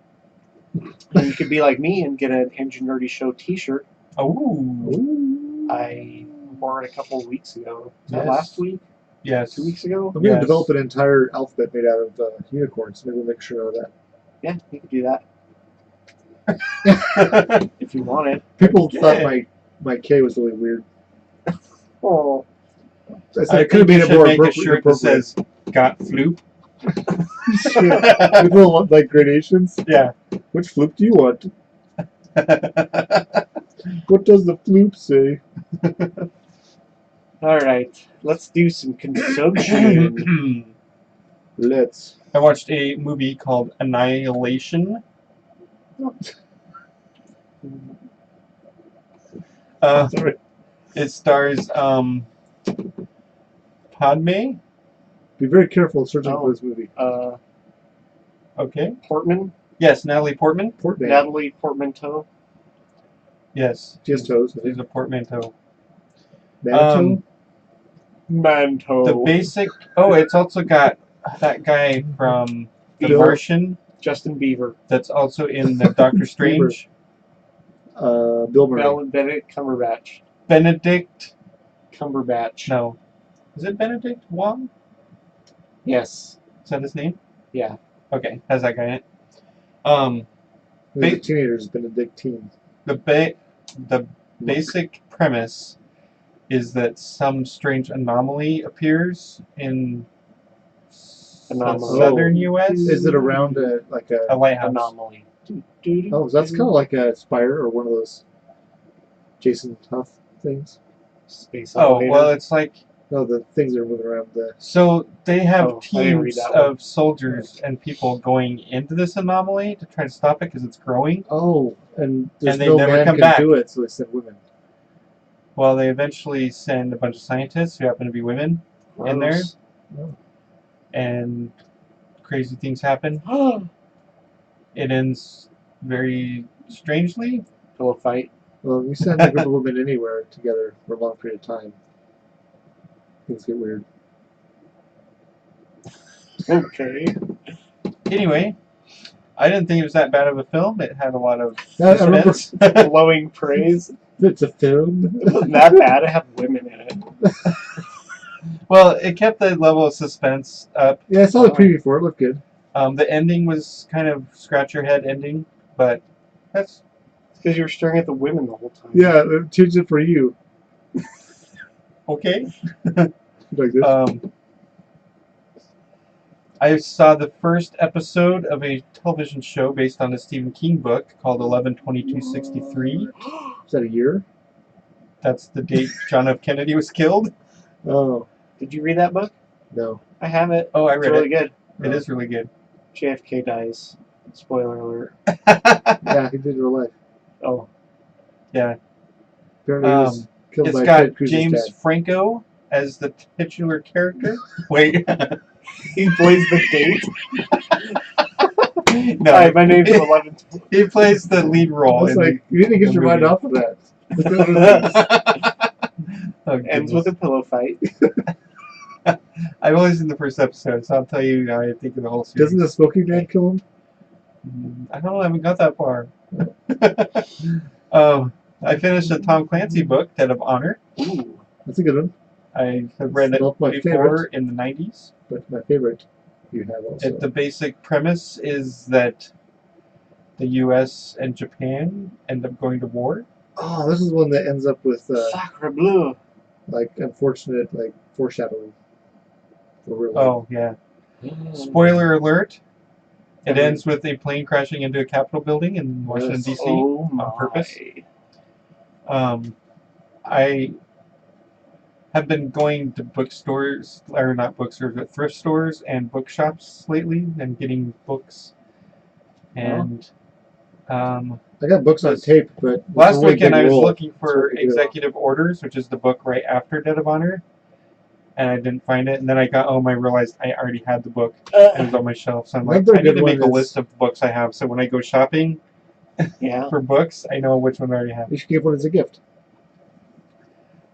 Speaker 2: And you could be like me and get an Enginerdy Show t-shirt.
Speaker 1: Oh.
Speaker 3: Ooh.
Speaker 2: I wore it a couple of weeks ago. Was that
Speaker 1: Yes.
Speaker 2: last week?
Speaker 1: Yes.
Speaker 2: 2 weeks ago?
Speaker 3: I'm going to
Speaker 1: Yes.
Speaker 3: develop an entire alphabet made out of unicorns. Maybe we'll make sure of that.
Speaker 2: Yeah, you could do that if you want it.
Speaker 3: People
Speaker 1: Okay.
Speaker 3: thought my K was really weird.
Speaker 2: Oh,
Speaker 3: I said
Speaker 1: I
Speaker 3: it could have
Speaker 1: think
Speaker 3: been
Speaker 1: you
Speaker 3: more
Speaker 1: should make a shirt that says "Got Floop."
Speaker 3: With little like gradations.
Speaker 1: Yeah.
Speaker 3: Which floop do you want? What does the floop say?
Speaker 2: all right. Let's do some consumption.
Speaker 3: Let's.
Speaker 1: I watched a movie called Annihilation.
Speaker 3: Sorry.
Speaker 1: It stars Padme.
Speaker 3: Be very careful searching
Speaker 2: Oh.
Speaker 3: for this movie.
Speaker 1: Okay.
Speaker 2: Portman,
Speaker 1: Yes, Natalie Portman.
Speaker 3: Portman.
Speaker 2: Natalie Portmanteau.
Speaker 1: Yes.
Speaker 3: She has toes.
Speaker 1: She's a portmanteau.
Speaker 3: Manitou?
Speaker 2: Manto.
Speaker 1: The basic. Oh, it's also got that guy from The
Speaker 3: Bill-
Speaker 1: Martian.
Speaker 2: Justin Bieber.
Speaker 1: That's also in the Doctor Strange.
Speaker 3: Bill Murray.
Speaker 2: Benedict Cumberbatch.
Speaker 1: Benedict.
Speaker 2: Cumberbatch.
Speaker 1: No. Is it Benedict Wong?
Speaker 2: Yes.
Speaker 1: Is that his name?
Speaker 2: Yeah.
Speaker 1: Okay, has that guy in it.
Speaker 3: The teenagers Benedictine.
Speaker 1: The basic premise is that some strange anomaly appears in
Speaker 2: Anomaly.
Speaker 1: southern U.S.
Speaker 3: Is it around
Speaker 1: a
Speaker 3: a
Speaker 1: lighthouse?
Speaker 2: Anomaly.
Speaker 3: Oh, that's kind of like a Spire or one of those Jason Huff things.
Speaker 2: Space
Speaker 1: Oh,
Speaker 2: elevator.
Speaker 1: well, it's like
Speaker 3: No, the things that are moving around the.
Speaker 1: so they have
Speaker 2: Oh, I didn't read
Speaker 1: teams
Speaker 2: that one.
Speaker 1: of soldiers and people going into this anomaly to try to stop it because it's growing.
Speaker 3: Oh, and there's
Speaker 1: And they
Speaker 3: no
Speaker 1: never
Speaker 3: man
Speaker 1: come
Speaker 3: can
Speaker 1: back.
Speaker 3: do it, so they send women.
Speaker 1: Well, they eventually send a bunch of scientists who happen to be women in there,
Speaker 2: Gross.
Speaker 3: Oh.
Speaker 1: and crazy things happen. It ends very strangely.
Speaker 2: Pillow fight.
Speaker 3: Well, you send a group of women anywhere together for a long period of time. Things get weird.
Speaker 2: Okay.
Speaker 1: Anyway, I didn't think it was that bad of a film. It had a lot of
Speaker 3: I remember
Speaker 1: suspense.
Speaker 2: Glowing praise.
Speaker 3: it's a film.
Speaker 2: It wasn't that bad. It had women in it.
Speaker 1: Well, it kept the level of suspense up.
Speaker 3: Yeah, I saw the preview for it. It looked good.
Speaker 1: The ending was kind of scratch your head ending, but that's
Speaker 2: Because you were staring at the women the whole time.
Speaker 3: Yeah, they changed it for you.
Speaker 1: okay.
Speaker 3: Like this.
Speaker 1: I saw the first episode of a television show based on a Stephen King book called 11/22/63.
Speaker 3: Is that a year?
Speaker 1: That's the date John F. Kennedy was killed.
Speaker 3: Oh,
Speaker 2: Did you read that book?
Speaker 3: no.
Speaker 2: I have it.
Speaker 1: Oh, I
Speaker 2: It's
Speaker 1: read
Speaker 2: really
Speaker 1: it.
Speaker 2: good.
Speaker 1: It is really good.
Speaker 2: JFK dies. Spoiler alert.
Speaker 3: Yeah, he did in real life.
Speaker 2: Oh.
Speaker 1: Yeah.
Speaker 3: Apparently he was killed
Speaker 1: It's
Speaker 3: by
Speaker 1: got
Speaker 3: Ted Cruz's
Speaker 1: James
Speaker 3: dad.
Speaker 1: Franco as the titular character. Wait.
Speaker 2: He plays the date.
Speaker 1: No.
Speaker 2: Hi, my name's 11.
Speaker 1: He plays the lead
Speaker 3: I
Speaker 1: role.
Speaker 3: was like, you need to get
Speaker 1: the
Speaker 3: your mind
Speaker 1: movie.
Speaker 3: off of that.
Speaker 1: Oh,
Speaker 2: Ends
Speaker 1: goodness.
Speaker 2: with a pillow fight.
Speaker 1: I've only seen the first episode, so I'll tell you how I think of the whole series.
Speaker 3: Doesn't the smoking man kill him?
Speaker 1: I don't know. I haven't got that far. I finished a Tom Clancy book, Dead of Honor.
Speaker 2: Ooh.
Speaker 3: That's a good one.
Speaker 1: I have read
Speaker 3: It's not my
Speaker 1: it before in the 90s.
Speaker 3: But my favorite you have also.
Speaker 1: The basic premise is that the U.S. and Japan end up going to war.
Speaker 3: Oh, this is one that ends up with
Speaker 2: Sacre bleu.
Speaker 3: like unfortunate like foreshadowing. For real.
Speaker 1: Oh, yeah. Spoiler alert. It ends with a plane crashing into a Capitol building in Washington, D.C. on purpose. I have been going to bookstores, or not bookstores, but thrift stores and bookshops lately and getting books. And
Speaker 3: I got books on tape, but
Speaker 1: last weekend I was looking for Executive Orders, which is the book right after Dead of Honor, and I didn't find it. And then I got home, I realized I already had the book. It was on my shelf, so I'm like, I need to make a list of the books I have, so when I go shopping for books, I know which one I already have.
Speaker 3: You should give one as a gift.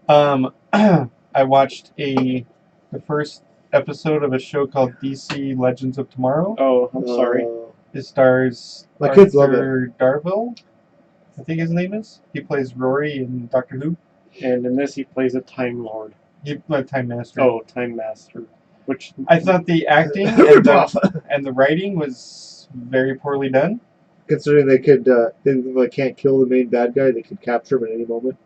Speaker 1: I watched the first episode of a show called DC Legends of Tomorrow.
Speaker 2: Oh, I'm sorry.
Speaker 1: It stars
Speaker 3: my kids love it.
Speaker 1: Arthur Darvill, I think his name is. He plays Rory in Doctor Who.
Speaker 2: And in this, he plays a Time Lord.
Speaker 1: Time Master.
Speaker 2: Oh, Time Master. Which
Speaker 1: I thought the acting and the writing was very poorly done.
Speaker 3: Considering they could, they can't kill the main bad guy, they could capture him at any moment.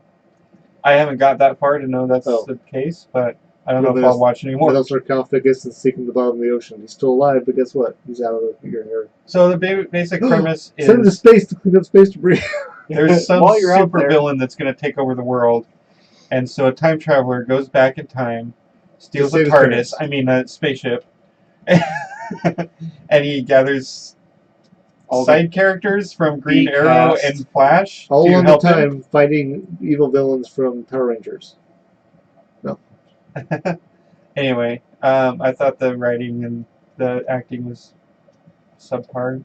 Speaker 1: I haven't got that far to know that's the case, but I don't know if I'll watch anymore.
Speaker 3: Little sarcophagus and sinking to the bottom of the ocean. He's still alive, but guess what? He's out of your hair.
Speaker 1: So the basic premise is...
Speaker 3: Send him to space to clean up space debris.
Speaker 1: There's some super villain that's going to take over the world. And so a time traveler goes back in time, steals a TARDIS, a spaceship, and he gathers side characters from Green Arrow and Flash
Speaker 3: all on the time fighting evil villains from Power Rangers. No.
Speaker 1: Anyway, I thought the writing and the acting was subpar.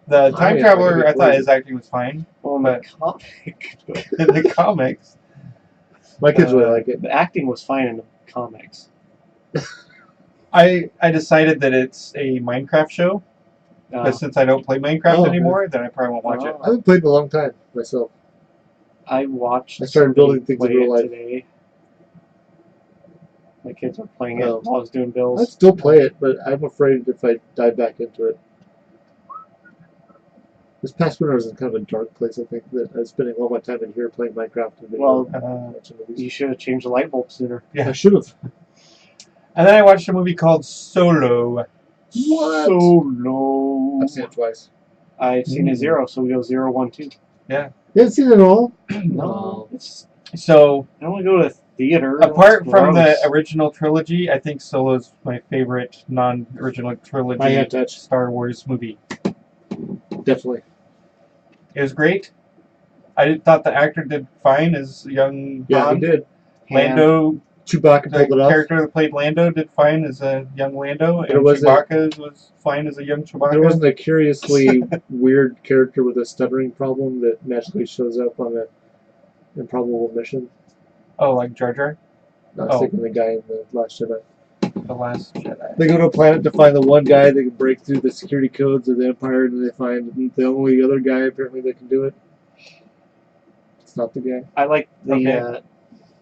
Speaker 1: The time traveler, I thought his acting was fine.
Speaker 2: Well, in the comic.
Speaker 1: In the comics.
Speaker 3: My kids really like it.
Speaker 2: The acting was fine in the comics.
Speaker 1: I decided that it's a Minecraft show. But since I don't play Minecraft anymore, then I probably won't watch it.
Speaker 3: I haven't played in a long time myself.
Speaker 2: I
Speaker 3: started building things in real life
Speaker 2: today. My kids were playing it while I was doing bills.
Speaker 3: I'd still play it, but I'm afraid if I dive back into it. This past winter I was in kind of a dark place, I think, that I was spending all my time in here playing Minecraft and
Speaker 2: video. You should have changed the light bulb sooner.
Speaker 3: Yeah, I should have.
Speaker 1: And then I watched a movie called Solo.
Speaker 3: What?
Speaker 2: Solo.
Speaker 3: I've seen it twice.
Speaker 2: I've seen it 0, so we go 0, 1, 2.
Speaker 1: Yeah.
Speaker 3: You haven't seen it all?
Speaker 2: No.
Speaker 1: So
Speaker 2: I don't want to go to theater.
Speaker 1: Apart from the original trilogy, I think Solo's my favorite non-original trilogy Star Wars movie.
Speaker 3: Definitely.
Speaker 1: It was great. I thought the actor did fine as young Han.
Speaker 3: Yeah, he did.
Speaker 1: Lando...
Speaker 3: Chewbacca pulled it off.
Speaker 1: The character that played Lando did fine as a young Lando, and Chewbacca was fine as a young Chewbacca.
Speaker 3: There wasn't a curiously weird character with a stuttering problem that magically shows up on an improbable mission.
Speaker 1: Oh, like Jar Jar?
Speaker 3: I was thinking the guy in The Last Jedi.
Speaker 1: The Last Jedi.
Speaker 3: They go to a planet to find the one guy that can break through the security codes of the Empire, and they find the only other guy apparently that can do it. It's not the guy.
Speaker 2: I like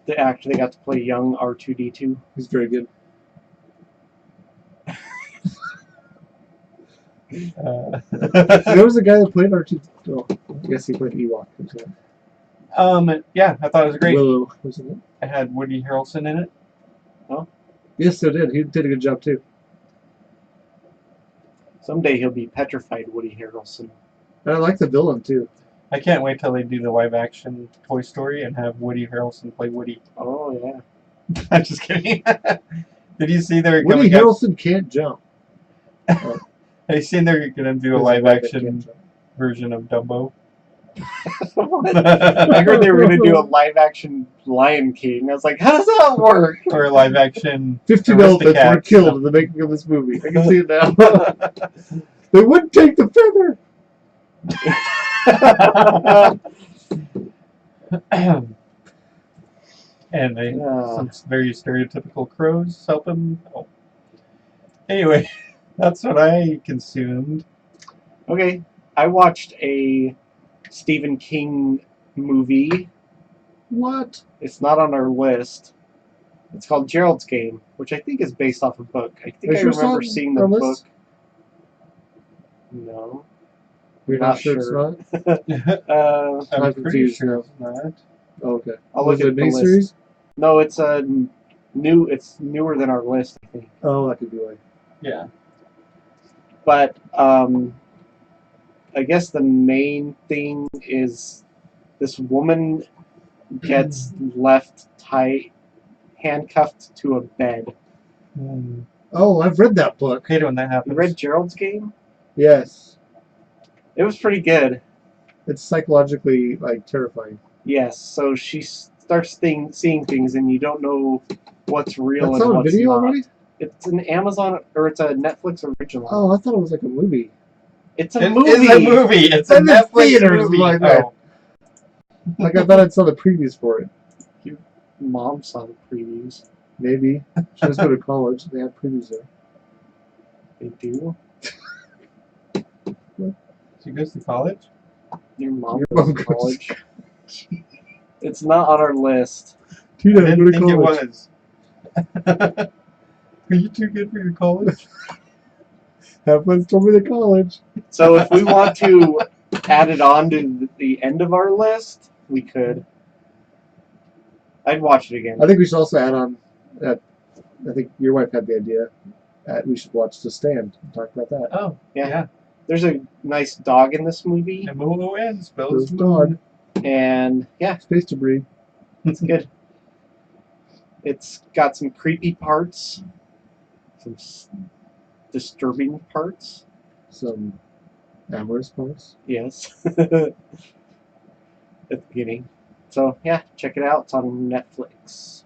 Speaker 2: the actor that got to play young R2-D2.
Speaker 3: He's very good. There was a guy that played R2. Oh, I guess he played Ewok.
Speaker 1: Yeah, I thought it was great.
Speaker 3: Willow, wasn't it?
Speaker 1: It had Woody Harrelson in it.
Speaker 2: Oh?
Speaker 3: Yes, it did. He did a good job too.
Speaker 2: Someday he'll be petrified, Woody Harrelson.
Speaker 3: And I like the villain too.
Speaker 1: I can't wait till they do the live-action Toy Story and have Woody Harrelson play Woody.
Speaker 2: Oh, yeah.
Speaker 1: I'm just kidding. Did you see they're
Speaker 3: Woody Harrelson can't jump.
Speaker 1: Have you seen they're going to do a live-action version of Dumbo?
Speaker 2: I heard they were going to do a live-action Lion King. I was like, how does that work?
Speaker 1: Or a live-action
Speaker 3: 15 elephants were killed in the making of this movie. I can see it now. They wouldn't take the feather.
Speaker 1: And some very stereotypical crows help him. Oh. Anyway, that's what I consumed.
Speaker 2: Okay, I watched a Stephen King movie.
Speaker 3: What?
Speaker 2: It's not on our list. It's called Gerald's Game, which I think is based off a book. I think
Speaker 3: Are
Speaker 2: I
Speaker 3: you sure it's
Speaker 2: remember
Speaker 3: on
Speaker 2: seeing the
Speaker 3: our
Speaker 2: book.
Speaker 3: list?
Speaker 2: No.
Speaker 3: You're not sure it's not?
Speaker 2: Uh,
Speaker 1: I'm
Speaker 3: I'm
Speaker 1: pretty
Speaker 3: confused
Speaker 1: sure
Speaker 3: now.
Speaker 1: it's not.
Speaker 3: Oh, okay.
Speaker 2: I'll
Speaker 3: Was
Speaker 2: look
Speaker 3: it a
Speaker 2: at the list.
Speaker 3: miniseries?
Speaker 2: no, it's a new. It's newer than our list, I think.
Speaker 3: Oh, that could be why.
Speaker 1: Yeah.
Speaker 2: But I guess the main thing is this woman gets left handcuffed to a bed.
Speaker 3: Oh, I've read that book.
Speaker 1: Hate it when that
Speaker 2: You
Speaker 1: happens.
Speaker 2: read Gerald's Game?
Speaker 3: Yes.
Speaker 2: It was pretty good.
Speaker 3: It's psychologically like terrifying.
Speaker 2: Yes. So she starts seeing things, and you don't know what's real
Speaker 3: That's
Speaker 2: and
Speaker 3: on
Speaker 2: what's
Speaker 3: video
Speaker 2: not.
Speaker 3: already?
Speaker 2: It's an Amazon or it's a Netflix original.
Speaker 3: Oh, I thought it was like a movie.
Speaker 2: It's a
Speaker 1: It
Speaker 2: movie.
Speaker 1: is a movie. It's a
Speaker 3: And it's
Speaker 1: Netflix
Speaker 3: theaters
Speaker 1: movie.
Speaker 3: like that.
Speaker 1: Oh.
Speaker 3: Like I thought I saw the previews for it.
Speaker 2: Mom saw the previews.
Speaker 3: Maybe. She was going to college. They had previews there.
Speaker 2: They do.
Speaker 1: She goes to college?
Speaker 2: Your mom
Speaker 3: Your
Speaker 2: goes
Speaker 3: mom
Speaker 2: to
Speaker 3: goes
Speaker 2: college. It's not on our list.
Speaker 3: Tina,
Speaker 1: I
Speaker 3: go
Speaker 1: didn't
Speaker 3: to
Speaker 1: think it
Speaker 3: college.
Speaker 1: was. Are you too good for your college?
Speaker 3: Have fun storming the college.
Speaker 2: So if we want to add it on to the end of our list, we could. I'd watch it again.
Speaker 3: I think we should also add on. I think your wife had the idea. We should watch The Stand and talk about that.
Speaker 1: Oh,
Speaker 2: Yeah.
Speaker 1: yeah.
Speaker 2: There's a nice dog in this movie,
Speaker 1: And Moo spells
Speaker 3: Those dog.
Speaker 2: and yeah,
Speaker 3: Space debris.
Speaker 2: it's good. It's got some creepy parts, some disturbing parts.
Speaker 3: Some amorous parts.
Speaker 2: Yes, at the beginning. So yeah, check it out. It's on Netflix.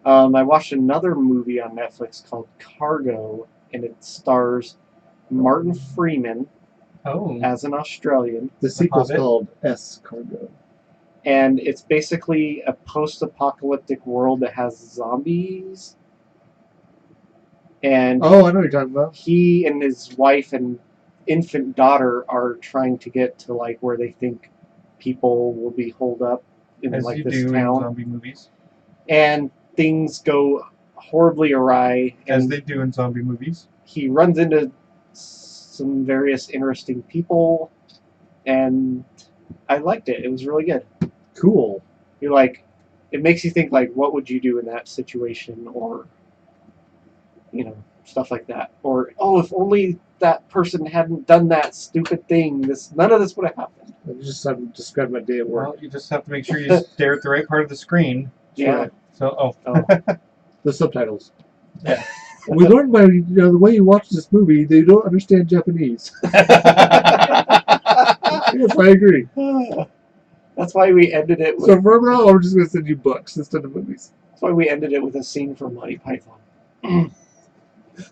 Speaker 2: I watched another movie on Netflix called Cargo, and it stars Martin Freeman
Speaker 1: Oh.
Speaker 2: as an Australian,
Speaker 3: The sequel's
Speaker 1: Hobbit?
Speaker 3: called S Cargo.
Speaker 2: and it's basically a post-apocalyptic world that has zombies. And
Speaker 3: Oh, I know what you're talking about.
Speaker 2: he and his wife and infant daughter are trying to get to like where they think people will be holed up in
Speaker 1: As
Speaker 2: like
Speaker 1: you
Speaker 2: this
Speaker 1: do in
Speaker 2: town,
Speaker 1: zombie movies.
Speaker 2: and things go horribly awry.
Speaker 1: As
Speaker 2: And
Speaker 1: they do in zombie movies.
Speaker 2: he runs into some various interesting people, and I liked it. It was really good.
Speaker 3: Cool.
Speaker 2: You're like, it makes you think like, what would you do in that situation, or stuff like that, or oh, if only that person hadn't done that stupid thing, none of this would have happened.
Speaker 3: I just have to describe my day at work.
Speaker 1: Well, you just have to make sure you stare at the right part of the screen.
Speaker 2: Yeah.
Speaker 1: So,
Speaker 3: The subtitles.
Speaker 1: Yeah.
Speaker 3: We learned by the way you watch this movie, they don't understand Japanese. Yes, I agree.
Speaker 2: That's why we ended it with.
Speaker 3: So from now on, we're just going to send you books instead of movies.
Speaker 2: That's why we ended it with a scene from Monty Python.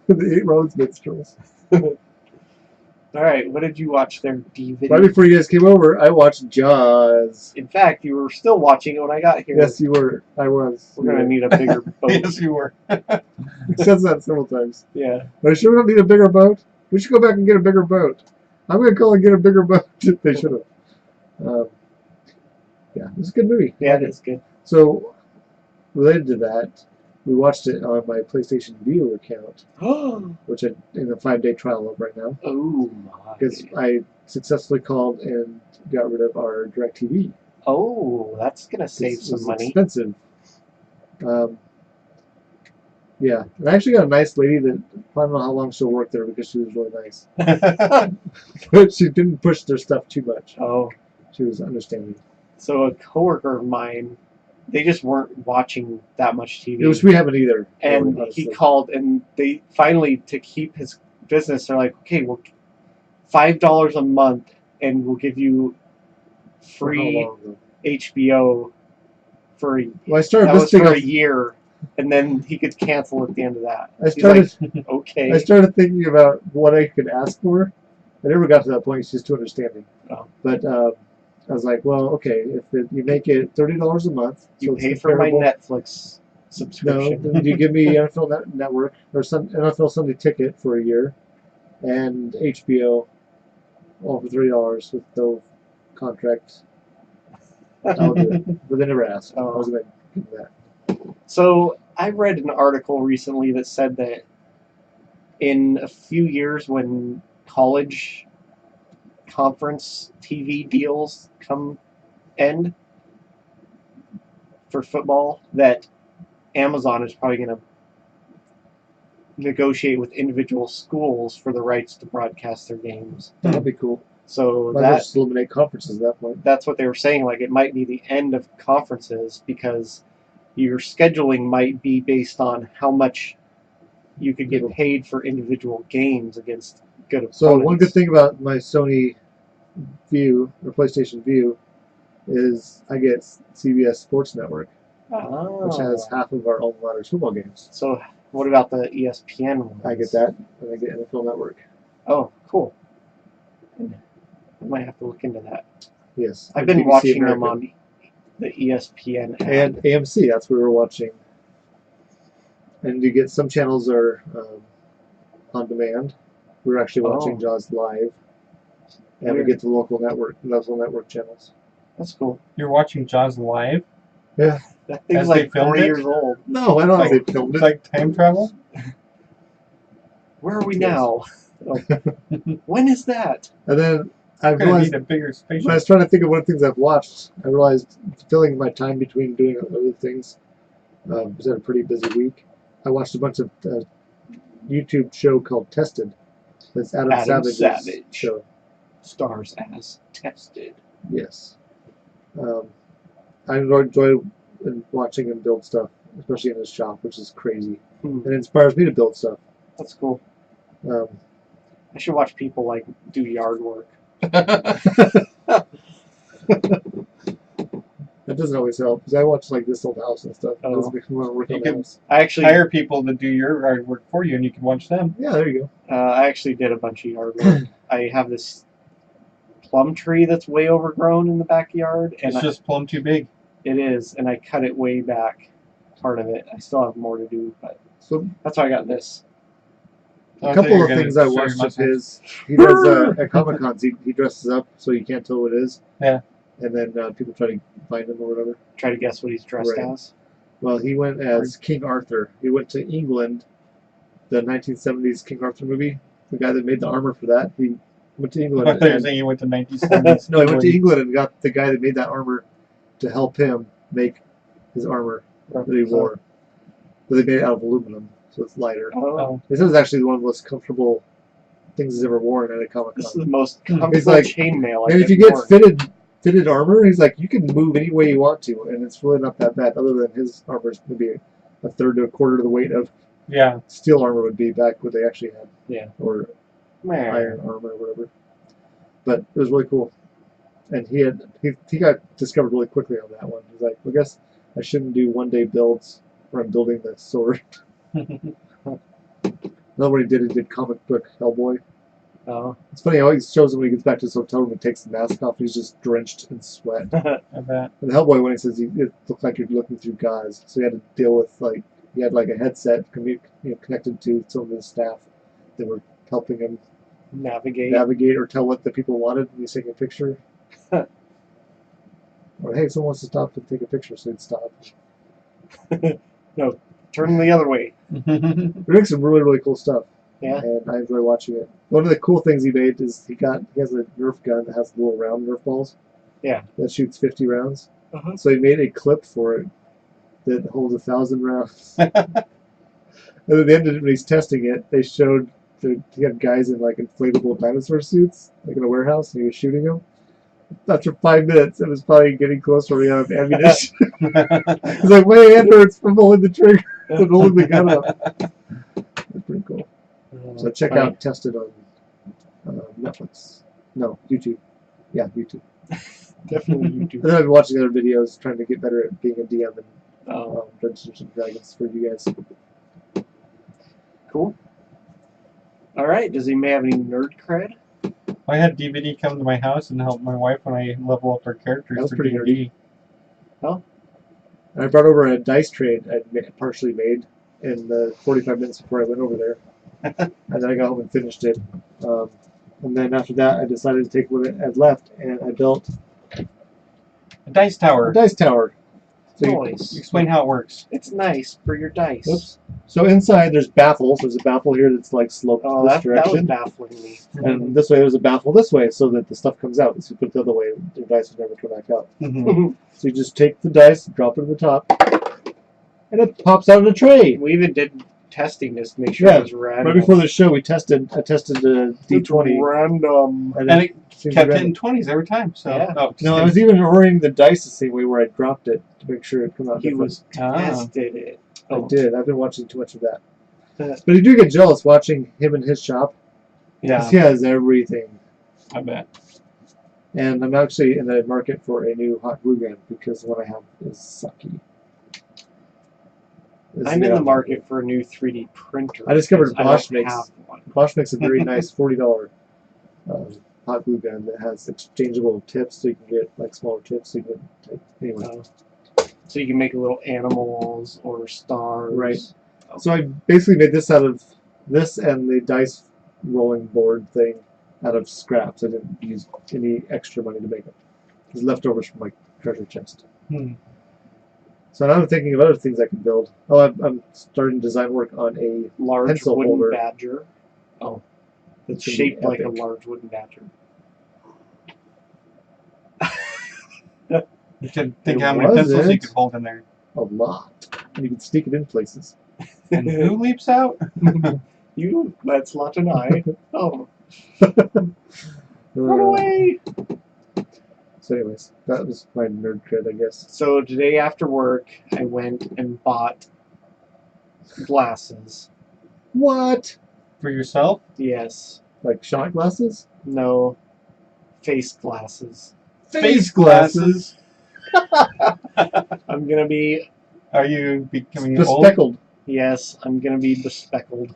Speaker 3: The 8 Roads Minstrels.
Speaker 2: All right, what did you watch there, DVD?
Speaker 3: Right before you guys came over, I watched Jaws.
Speaker 2: In fact, you were still watching it when I got here.
Speaker 3: Yes, you were. I was.
Speaker 2: We're gonna need a bigger boat.
Speaker 1: yes, you were.
Speaker 3: He says that several times.
Speaker 2: Yeah.
Speaker 3: But I sure don't need a bigger boat. We should go back and get a bigger boat. I'm going to call and get a bigger boat. They should have. Yeah, it was a good movie.
Speaker 2: Yeah, it is good.
Speaker 3: So, related to that, we watched it on my PlayStation View account, which I'm in a 5-day trial of right now,
Speaker 2: Oh my.
Speaker 3: because I successfully called and got rid of our DirecTV.
Speaker 2: Oh, that's gonna save
Speaker 3: It
Speaker 2: some
Speaker 3: was
Speaker 2: money.
Speaker 3: expensive. Yeah, and I actually got a nice lady that I don't know how long she'll work there because she was really nice. But she didn't push their stuff too much.
Speaker 2: Oh,
Speaker 3: She was understanding.
Speaker 2: so a coworker of mine, they just weren't watching that much TV.
Speaker 3: Which we haven't either.
Speaker 2: And
Speaker 3: really,
Speaker 2: he
Speaker 3: honestly.
Speaker 2: called, and they finally, to keep his business, they're like, okay, well, $5 a month, and we'll give you
Speaker 3: For how
Speaker 2: free
Speaker 3: long, though?
Speaker 2: HBO for
Speaker 3: Well, I started
Speaker 2: that was
Speaker 3: listing
Speaker 2: for a
Speaker 3: off-
Speaker 2: year, and then he could cancel at the end of that.
Speaker 3: I
Speaker 2: He's
Speaker 3: started.
Speaker 2: like, okay.
Speaker 3: I started thinking about what I could ask for. I never got to that point. She's too understanding.
Speaker 2: Oh.
Speaker 3: But I was like, well, okay, if you make it $30 a month,
Speaker 2: You
Speaker 3: so it's
Speaker 2: pay for my
Speaker 3: comparable-
Speaker 2: Netflix
Speaker 3: No,
Speaker 2: subscription.
Speaker 3: then you give me NFL Network or some NFL Sunday Ticket for a year, and HBO, all for $30 with no contract. I'll do it, but they never asked. I was going to give them that.
Speaker 2: So I read an article recently that said that in a few years, when college conference TV deals end for football, that Amazon is probably going to negotiate with individual schools for the rights to broadcast their games.
Speaker 3: That'd be cool.
Speaker 2: So
Speaker 3: Might as well just eliminate conferences at that point.
Speaker 2: that's what they were saying. Like, it might be the end of conferences because your scheduling might be based on how much you could get paid for individual games against good opponents.
Speaker 3: So one good thing about my Sony View or PlayStation View is I get CBS Sports Network, which has half of our alma mater's football games.
Speaker 2: So what about the ESPN ones?
Speaker 3: I get that, and I get NFL Network.
Speaker 2: Oh, cool. I might have to look into that.
Speaker 3: Yes.
Speaker 2: I've been
Speaker 3: BBC
Speaker 2: watching
Speaker 3: American.
Speaker 2: them on the ESPN app.
Speaker 3: And AMC. That's where we're watching. And you get some channels are on demand. We're actually watching Jaws live, and we get the local network channels.
Speaker 2: That's cool.
Speaker 1: You're watching Jaws live?
Speaker 3: Yeah.
Speaker 2: That thing's
Speaker 1: As
Speaker 2: like
Speaker 1: they filmed
Speaker 2: 4
Speaker 1: it?
Speaker 2: years old.
Speaker 3: No, I don't know if they filmed
Speaker 1: It's
Speaker 3: it.
Speaker 1: like time travel?
Speaker 2: Where are we now? Oh. When is that?
Speaker 3: And then I
Speaker 1: I'm gonna
Speaker 3: realized
Speaker 1: need a bigger spaceship.
Speaker 3: when I was trying to think of what things I've watched, I realized filling my time between doing other things was a pretty busy week. I watched a bunch of YouTube show called Tested. That's Adam Savage's
Speaker 2: Savage.
Speaker 3: show.
Speaker 2: Stars as tested.
Speaker 3: Yes. I enjoy watching him build stuff, especially in his shop, which is crazy. And it inspires me to build stuff.
Speaker 2: That's cool.
Speaker 3: Um,
Speaker 2: I should watch people like do yard work.
Speaker 3: That doesn't always help, because I watch like this old house and stuff. It doesn't make me want to work
Speaker 1: You
Speaker 3: on the
Speaker 1: can-
Speaker 3: house.
Speaker 2: I actually
Speaker 1: Hire people to do your yard work for you, and you can watch them.
Speaker 3: Yeah, there you go.
Speaker 2: I actually did a bunch of yard work. I have this plum tree that's way overgrown in the backyard, and
Speaker 1: It's just plumb too big.
Speaker 2: it is, and I cut it way back. Part of it. I still have more to do, but
Speaker 3: So
Speaker 2: that's why I got this.
Speaker 3: a couple of things I watched of his. He does at Comic Cons. He dresses up so you can't tell what it is.
Speaker 1: Yeah.
Speaker 3: And then people try to find him or whatever.
Speaker 2: Try to guess what he's dressed
Speaker 3: Right.
Speaker 2: as.
Speaker 3: Well, he went as King Arthur. He went to England, the 1970s King Arthur movie. The guy that made the armor for that, he went to England.
Speaker 1: I thought you were
Speaker 3: and-
Speaker 1: saying you went to 1970s.
Speaker 3: no, he went to England and got the guy that made that armor to help him make his armor that he wore. But they made it out of aluminum, so it's lighter.
Speaker 2: Oh,
Speaker 3: This is actually one of the most comfortable things he's ever worn at a Comic
Speaker 2: this is
Speaker 3: Con.
Speaker 2: the most comfortable
Speaker 3: He's like,
Speaker 2: chainmail I've
Speaker 3: And if you
Speaker 2: ever
Speaker 3: get
Speaker 2: worn.
Speaker 3: fitted armor, he's like, you can move any way you want to, and it's really not that bad. Other than his armor is maybe a third to a quarter of the weight of
Speaker 1: Yeah.
Speaker 3: steel armor would be back what they actually had.
Speaker 2: Yeah.
Speaker 3: Or
Speaker 2: Man.
Speaker 3: iron armor or whatever. But it was really cool. And he got discovered really quickly on that one. He's like, I guess I shouldn't do one-day builds where I'm building the sword. Another one he did comic book Hellboy.
Speaker 2: Oh.
Speaker 3: It's funny, he always shows him when he gets back to his hotel room and takes the mask off, he's just drenched in sweat.
Speaker 1: I bet.
Speaker 3: And the Hellboy, when he says it looked like you're looking through gauze, so he had to deal with, he had a headset connected to some of his staff that were helping him navigate or tell what the people wanted when he's taking a picture. Or, hey, someone wants to stop to take a picture, so he'd stop.
Speaker 2: No, turn the other way.
Speaker 3: He makes some really, really cool stuff.
Speaker 2: Yeah.
Speaker 3: And I enjoy watching it. One of the cool things he made is he has a Nerf gun that has little round Nerf balls.
Speaker 2: Yeah.
Speaker 3: That shoots 50 rounds.
Speaker 2: Uh-huh.
Speaker 3: So he made a clip for it that holds 1,000 rounds. And at the end of it, when he's testing it, they showed he had guys in inflatable dinosaur suits, in a warehouse, and he was shooting them. After 5 minutes, it was probably getting close to running out of ammunition. He's like, my hand hurts from holding the trigger and holding the gun up. That's pretty cool. So check out Tested on Netflix. No, YouTube. Yeah, YouTube.
Speaker 2: Definitely
Speaker 3: And
Speaker 2: YouTube.
Speaker 3: then I've been watching other videos trying to get better at being a DM and
Speaker 2: Oh,
Speaker 3: Dungeons and Dragons for you guys.
Speaker 2: cool. All right. Does he may have any nerd cred?
Speaker 1: I had DVD come to my house and help my wife when I level up our
Speaker 3: That
Speaker 1: characters
Speaker 3: was
Speaker 1: for
Speaker 3: pretty
Speaker 1: D&D.
Speaker 3: And I brought over a dice tray I'd partially made in the 45 minutes before I went over there. And then I got home and finished it. And then after that, I decided to take what I had left, and I built
Speaker 1: A dice tower.
Speaker 3: a dice tower. So,
Speaker 2: Noise.
Speaker 1: Explain how it works.
Speaker 2: It's nice for your dice.
Speaker 3: Oops. So inside there's baffles. There's a baffle here that's like sloped
Speaker 2: Oh,
Speaker 3: this
Speaker 2: that was
Speaker 3: direction.
Speaker 2: baffling me.
Speaker 3: And this way there's a baffle this way so that the stuff comes out. So you put it the other way, your dice would never come back out.
Speaker 1: Mhm.
Speaker 3: So you just take the dice, drop it to the top, and it pops out in a tray.
Speaker 2: We even did testing just to make sure
Speaker 3: Yeah,
Speaker 2: it was random.
Speaker 3: Right before the show, I tested the D20.
Speaker 2: Random.
Speaker 1: And it
Speaker 3: seems
Speaker 1: kept
Speaker 3: random.
Speaker 1: hitting 20s every time. So
Speaker 2: Yeah.
Speaker 1: oh, just
Speaker 3: No, I
Speaker 1: kidding.
Speaker 3: was even orienting the dice the same way where I dropped it to make sure it come out
Speaker 2: He
Speaker 3: different.
Speaker 2: was
Speaker 1: Ah.
Speaker 2: tested it.
Speaker 3: I
Speaker 2: Oh.
Speaker 3: did. I've been watching too much of that. But you do get jealous watching him in his shop.
Speaker 1: Yeah,
Speaker 3: 'Cause he has everything.
Speaker 1: I bet.
Speaker 3: And I'm actually in the market for a new hot glue gun because the one I have is sucky.
Speaker 2: I'm in the market for a new 3D printer.
Speaker 3: I discovered
Speaker 2: because I
Speaker 3: Bosch
Speaker 2: don't
Speaker 3: makes
Speaker 2: have one.
Speaker 3: Bosch makes a very nice $40 hot glue gun that has exchangeable tips, so you can get like smaller tips. So you can anyway.
Speaker 2: So you can make little animals or stars.
Speaker 3: Right. So I basically made this out of this and the dice rolling board thing out of scraps. I didn't use any extra money to make it. It was leftovers from my treasure chest. So now I'm thinking of other things I can build. Oh, I'm starting design work on a
Speaker 2: Large
Speaker 3: pencil
Speaker 2: wooden
Speaker 3: holder.
Speaker 2: badger. Oh. It's
Speaker 3: It's gonna be
Speaker 2: shaped like a
Speaker 3: epic.
Speaker 2: large wooden badger.
Speaker 1: You can think
Speaker 3: It
Speaker 1: how many pencils you
Speaker 3: wasn't.
Speaker 1: could hold in there.
Speaker 3: A lot. And you can sneak it in places.
Speaker 1: And who leaps out?
Speaker 2: You, that's Lot and I. Oh, run
Speaker 3: Uh,
Speaker 2: away!
Speaker 3: So anyways, that was my nerd cred, I guess.
Speaker 2: So today after work, I went and bought glasses.
Speaker 3: What?
Speaker 1: For yourself?
Speaker 2: Yes.
Speaker 3: Like shot glasses?
Speaker 2: No. Face glasses.
Speaker 1: Face glasses.
Speaker 2: I'm gonna be,
Speaker 1: Are you becoming old?
Speaker 3: Bespectacled.
Speaker 2: yes, I'm gonna be bespectacled.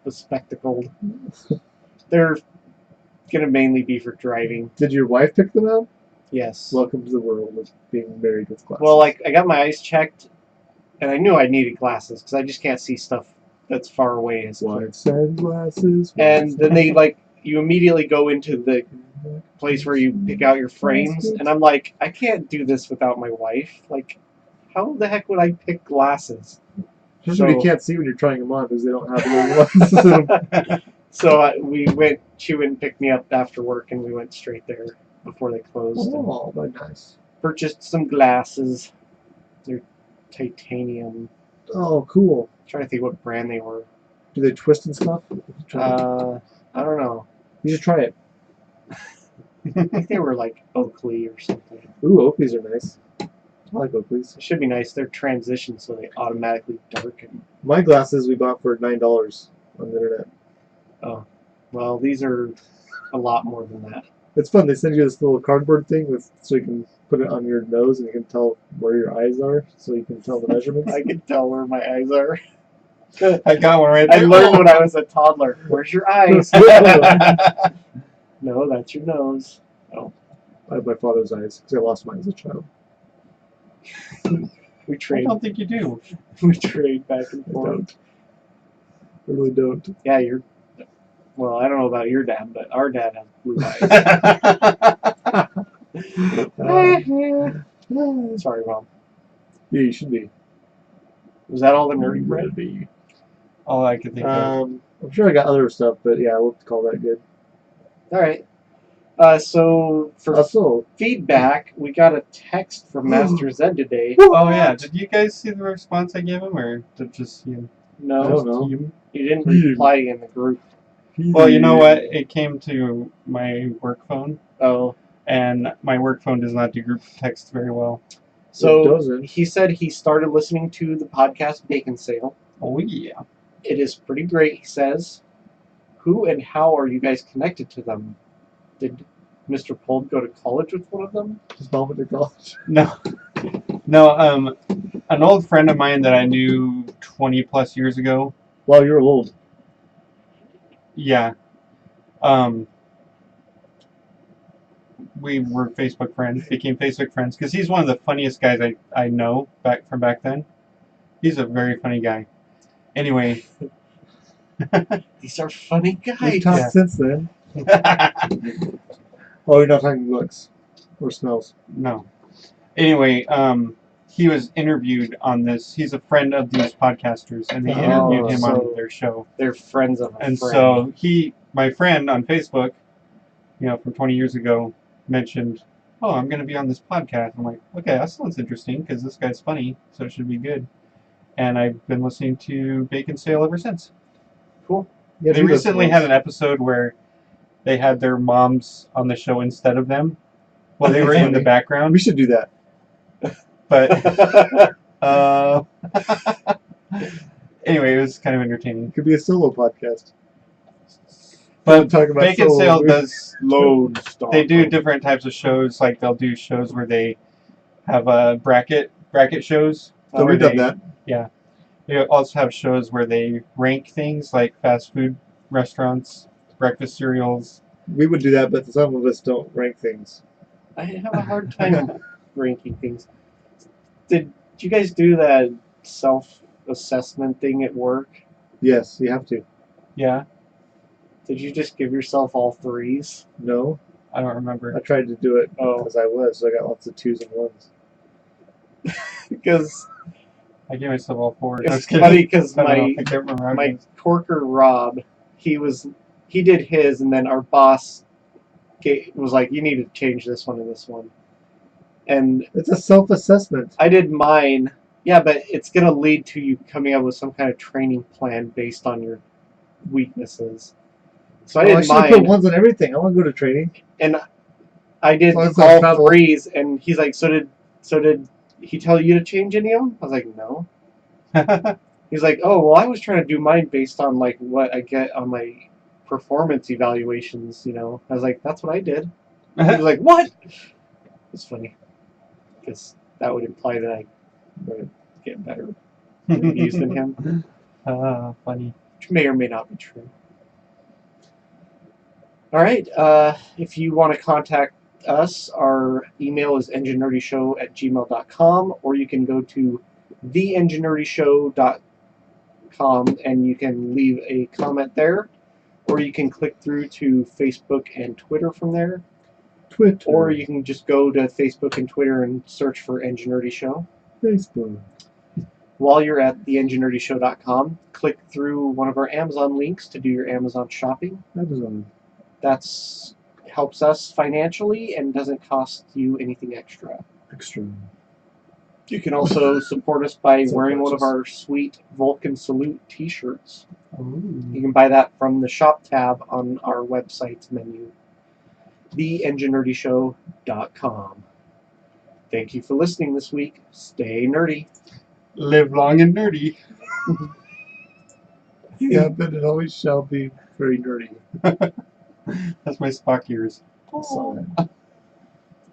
Speaker 2: Bespectacled. They're gonna mainly be for driving.
Speaker 3: Did your wife pick them out?
Speaker 2: Yes.
Speaker 3: Welcome to the world of being married with glasses.
Speaker 2: Well, like, I got my eyes checked, and I knew I needed glasses, because I just can't see stuff that's far away as clear.
Speaker 3: white sunglasses.
Speaker 2: And then they, like, you immediately go into the place where you pick out your frames, and I'm like, I can't do this without my wife. Like, how the heck would I pick glasses?
Speaker 3: Usually you can't see when you're trying them on because they don't have little ones.
Speaker 2: So she went and picked me up after work, and we went straight there before they closed. and
Speaker 3: Oh, very nice.
Speaker 2: purchased some glasses. They're titanium.
Speaker 3: Oh, cool.
Speaker 2: trying to think what brand they were.
Speaker 3: Do they twist and stuff?
Speaker 2: I don't know.
Speaker 3: You should try it.
Speaker 2: I think they were like Oakley or something.
Speaker 3: Ooh, Oakleys are nice. I like Oakleys.
Speaker 2: It should be nice. They're transition, so they automatically darken.
Speaker 3: My glasses we bought for $9 on the internet.
Speaker 2: Oh, well, these are a lot more than that.
Speaker 3: It's fun. They send you this little cardboard thing so you can put it on your nose and you can tell where your eyes are, so you can tell the measurements.
Speaker 2: I can tell where my eyes are.
Speaker 1: I got one right
Speaker 2: I
Speaker 1: there.
Speaker 2: learned when I was a toddler. Where's your eyes? No, that's your nose.
Speaker 3: I have my father's eyes because I lost mine as a child.
Speaker 2: We
Speaker 1: I
Speaker 2: trade.
Speaker 1: don't think you do.
Speaker 2: We trade back and
Speaker 3: I
Speaker 2: forth.
Speaker 3: don't. I really don't.
Speaker 2: Yeah, you're. Well, I don't know about your dad, but our dad has blue eyes. Sorry, Mom.
Speaker 3: Yeah, you should be.
Speaker 2: Was that all the nerdy bread?
Speaker 3: Be.
Speaker 1: All I could think of.
Speaker 3: I'm sure I got other stuff, but yeah, we'll call that good.
Speaker 2: All right. So for
Speaker 3: Also,
Speaker 2: feedback, we got a text from Master Zed today.
Speaker 1: Oh yeah, did you guys see the response I gave him, or did just you?
Speaker 3: I
Speaker 2: No,
Speaker 3: don't know.
Speaker 1: You?
Speaker 2: you didn't reply in the group.
Speaker 1: Well, you know what? It came to my work phone,
Speaker 2: Oh,
Speaker 1: and my work phone does not do group text very well.
Speaker 2: so
Speaker 3: doesn't.
Speaker 2: he said he started listening to the podcast Bacon Sale.
Speaker 1: Oh yeah.
Speaker 2: It is pretty great, he says. Who and how are you guys connected to them? Did Mr. Pold go to college with one of them?
Speaker 3: His mom went to college.
Speaker 1: No, an old friend of mine that I knew 20 plus years ago.
Speaker 3: Wow, you're old.
Speaker 1: Yeah. We were Facebook friends, became Facebook friends, because he's one of the funniest guys I know back then. He's a very funny guy. Anyway.
Speaker 2: These are funny
Speaker 3: We've
Speaker 2: guys.
Speaker 3: talked
Speaker 1: Yeah.
Speaker 3: since then. Oh, you're not talking looks or smells.
Speaker 1: No. Anyway, he was interviewed on this. He's a friend of these podcasters, and they interviewed him on their show.
Speaker 2: They're friends of a
Speaker 1: and
Speaker 2: friend.
Speaker 1: so my friend on Facebook, from 20 years ago, mentioned, "Oh, I'm going to be on this podcast." I'm like, "Okay, that sounds interesting because this guy's funny, so it should be good." And I've been listening to Bacon Sale ever since.
Speaker 2: Cool.
Speaker 3: Yeah,
Speaker 1: They recently had an episode where they had their moms on the show instead of them. Well, they were in the background.
Speaker 3: We should do that.
Speaker 1: But anyway, it was kind of entertaining.
Speaker 3: It could be a solo podcast.
Speaker 1: But
Speaker 3: talking about
Speaker 1: Bacon Sale does
Speaker 2: load stuff.
Speaker 1: They do different types of shows. Like they'll do shows where they have bracket shows.
Speaker 3: So we've done that.
Speaker 1: Yeah. They also have shows where they rank things like fast food restaurants, breakfast cereals.
Speaker 3: We would do that, but some of us don't rank things.
Speaker 2: I have a hard time ranking things. Did you guys do that self-assessment thing at work?
Speaker 3: Yes, you have to.
Speaker 1: Yeah.
Speaker 2: Did you just give yourself all 3s?
Speaker 3: No.
Speaker 1: I don't remember.
Speaker 3: I tried to do it because I was, so I got lots of 2s and 1s.
Speaker 2: Because
Speaker 1: I gave myself all 4.
Speaker 2: it's funny because
Speaker 1: my
Speaker 2: corker Rob, he did his, and then our boss was like, "You need to change this one and this one." And
Speaker 3: it's a self-assessment.
Speaker 2: I did mine. Yeah, but it's gonna lead to you coming up with some kind of training plan based on your weaknesses. So I did mine.
Speaker 3: I should put 1s on everything. I want to go to training.
Speaker 2: And I did all 3s, and he's like, "So did he tell you to change any of them?" I was like, "No." He's like, "Oh, well, I was trying to do mine based on like what I get on my performance evaluations, I was like, "That's what I did." He was like, "What?" It's funny because that would imply that I would get better reviews than him.
Speaker 1: Funny.
Speaker 2: Which may or may not be true. All right. If you want to contact us, our email is enginerdyshow@gmail.com, or you can go to theenginerdyshow.com and you can leave a comment there, or you can click through to Facebook and Twitter from there. Or you can just go to Facebook and Twitter and search for Enginerdy Show.
Speaker 3: Facebook.
Speaker 2: While you're at theenginerdyshow.com, click through one of our Amazon links to do your Amazon shopping.
Speaker 3: Amazon.
Speaker 2: That's helps us financially and doesn't cost you anything extra. You can also support us by wearing one of our sweet Vulcan Salute t-shirts.
Speaker 1: Ooh.
Speaker 2: You can buy that from the shop tab on our website's menu, theenginerdyshow.com. Thank you for listening this week. Stay nerdy.
Speaker 1: Live long and nerdy.
Speaker 3: Yeah, but it always shall be very nerdy.
Speaker 1: That's my Spock ears.
Speaker 3: Oh.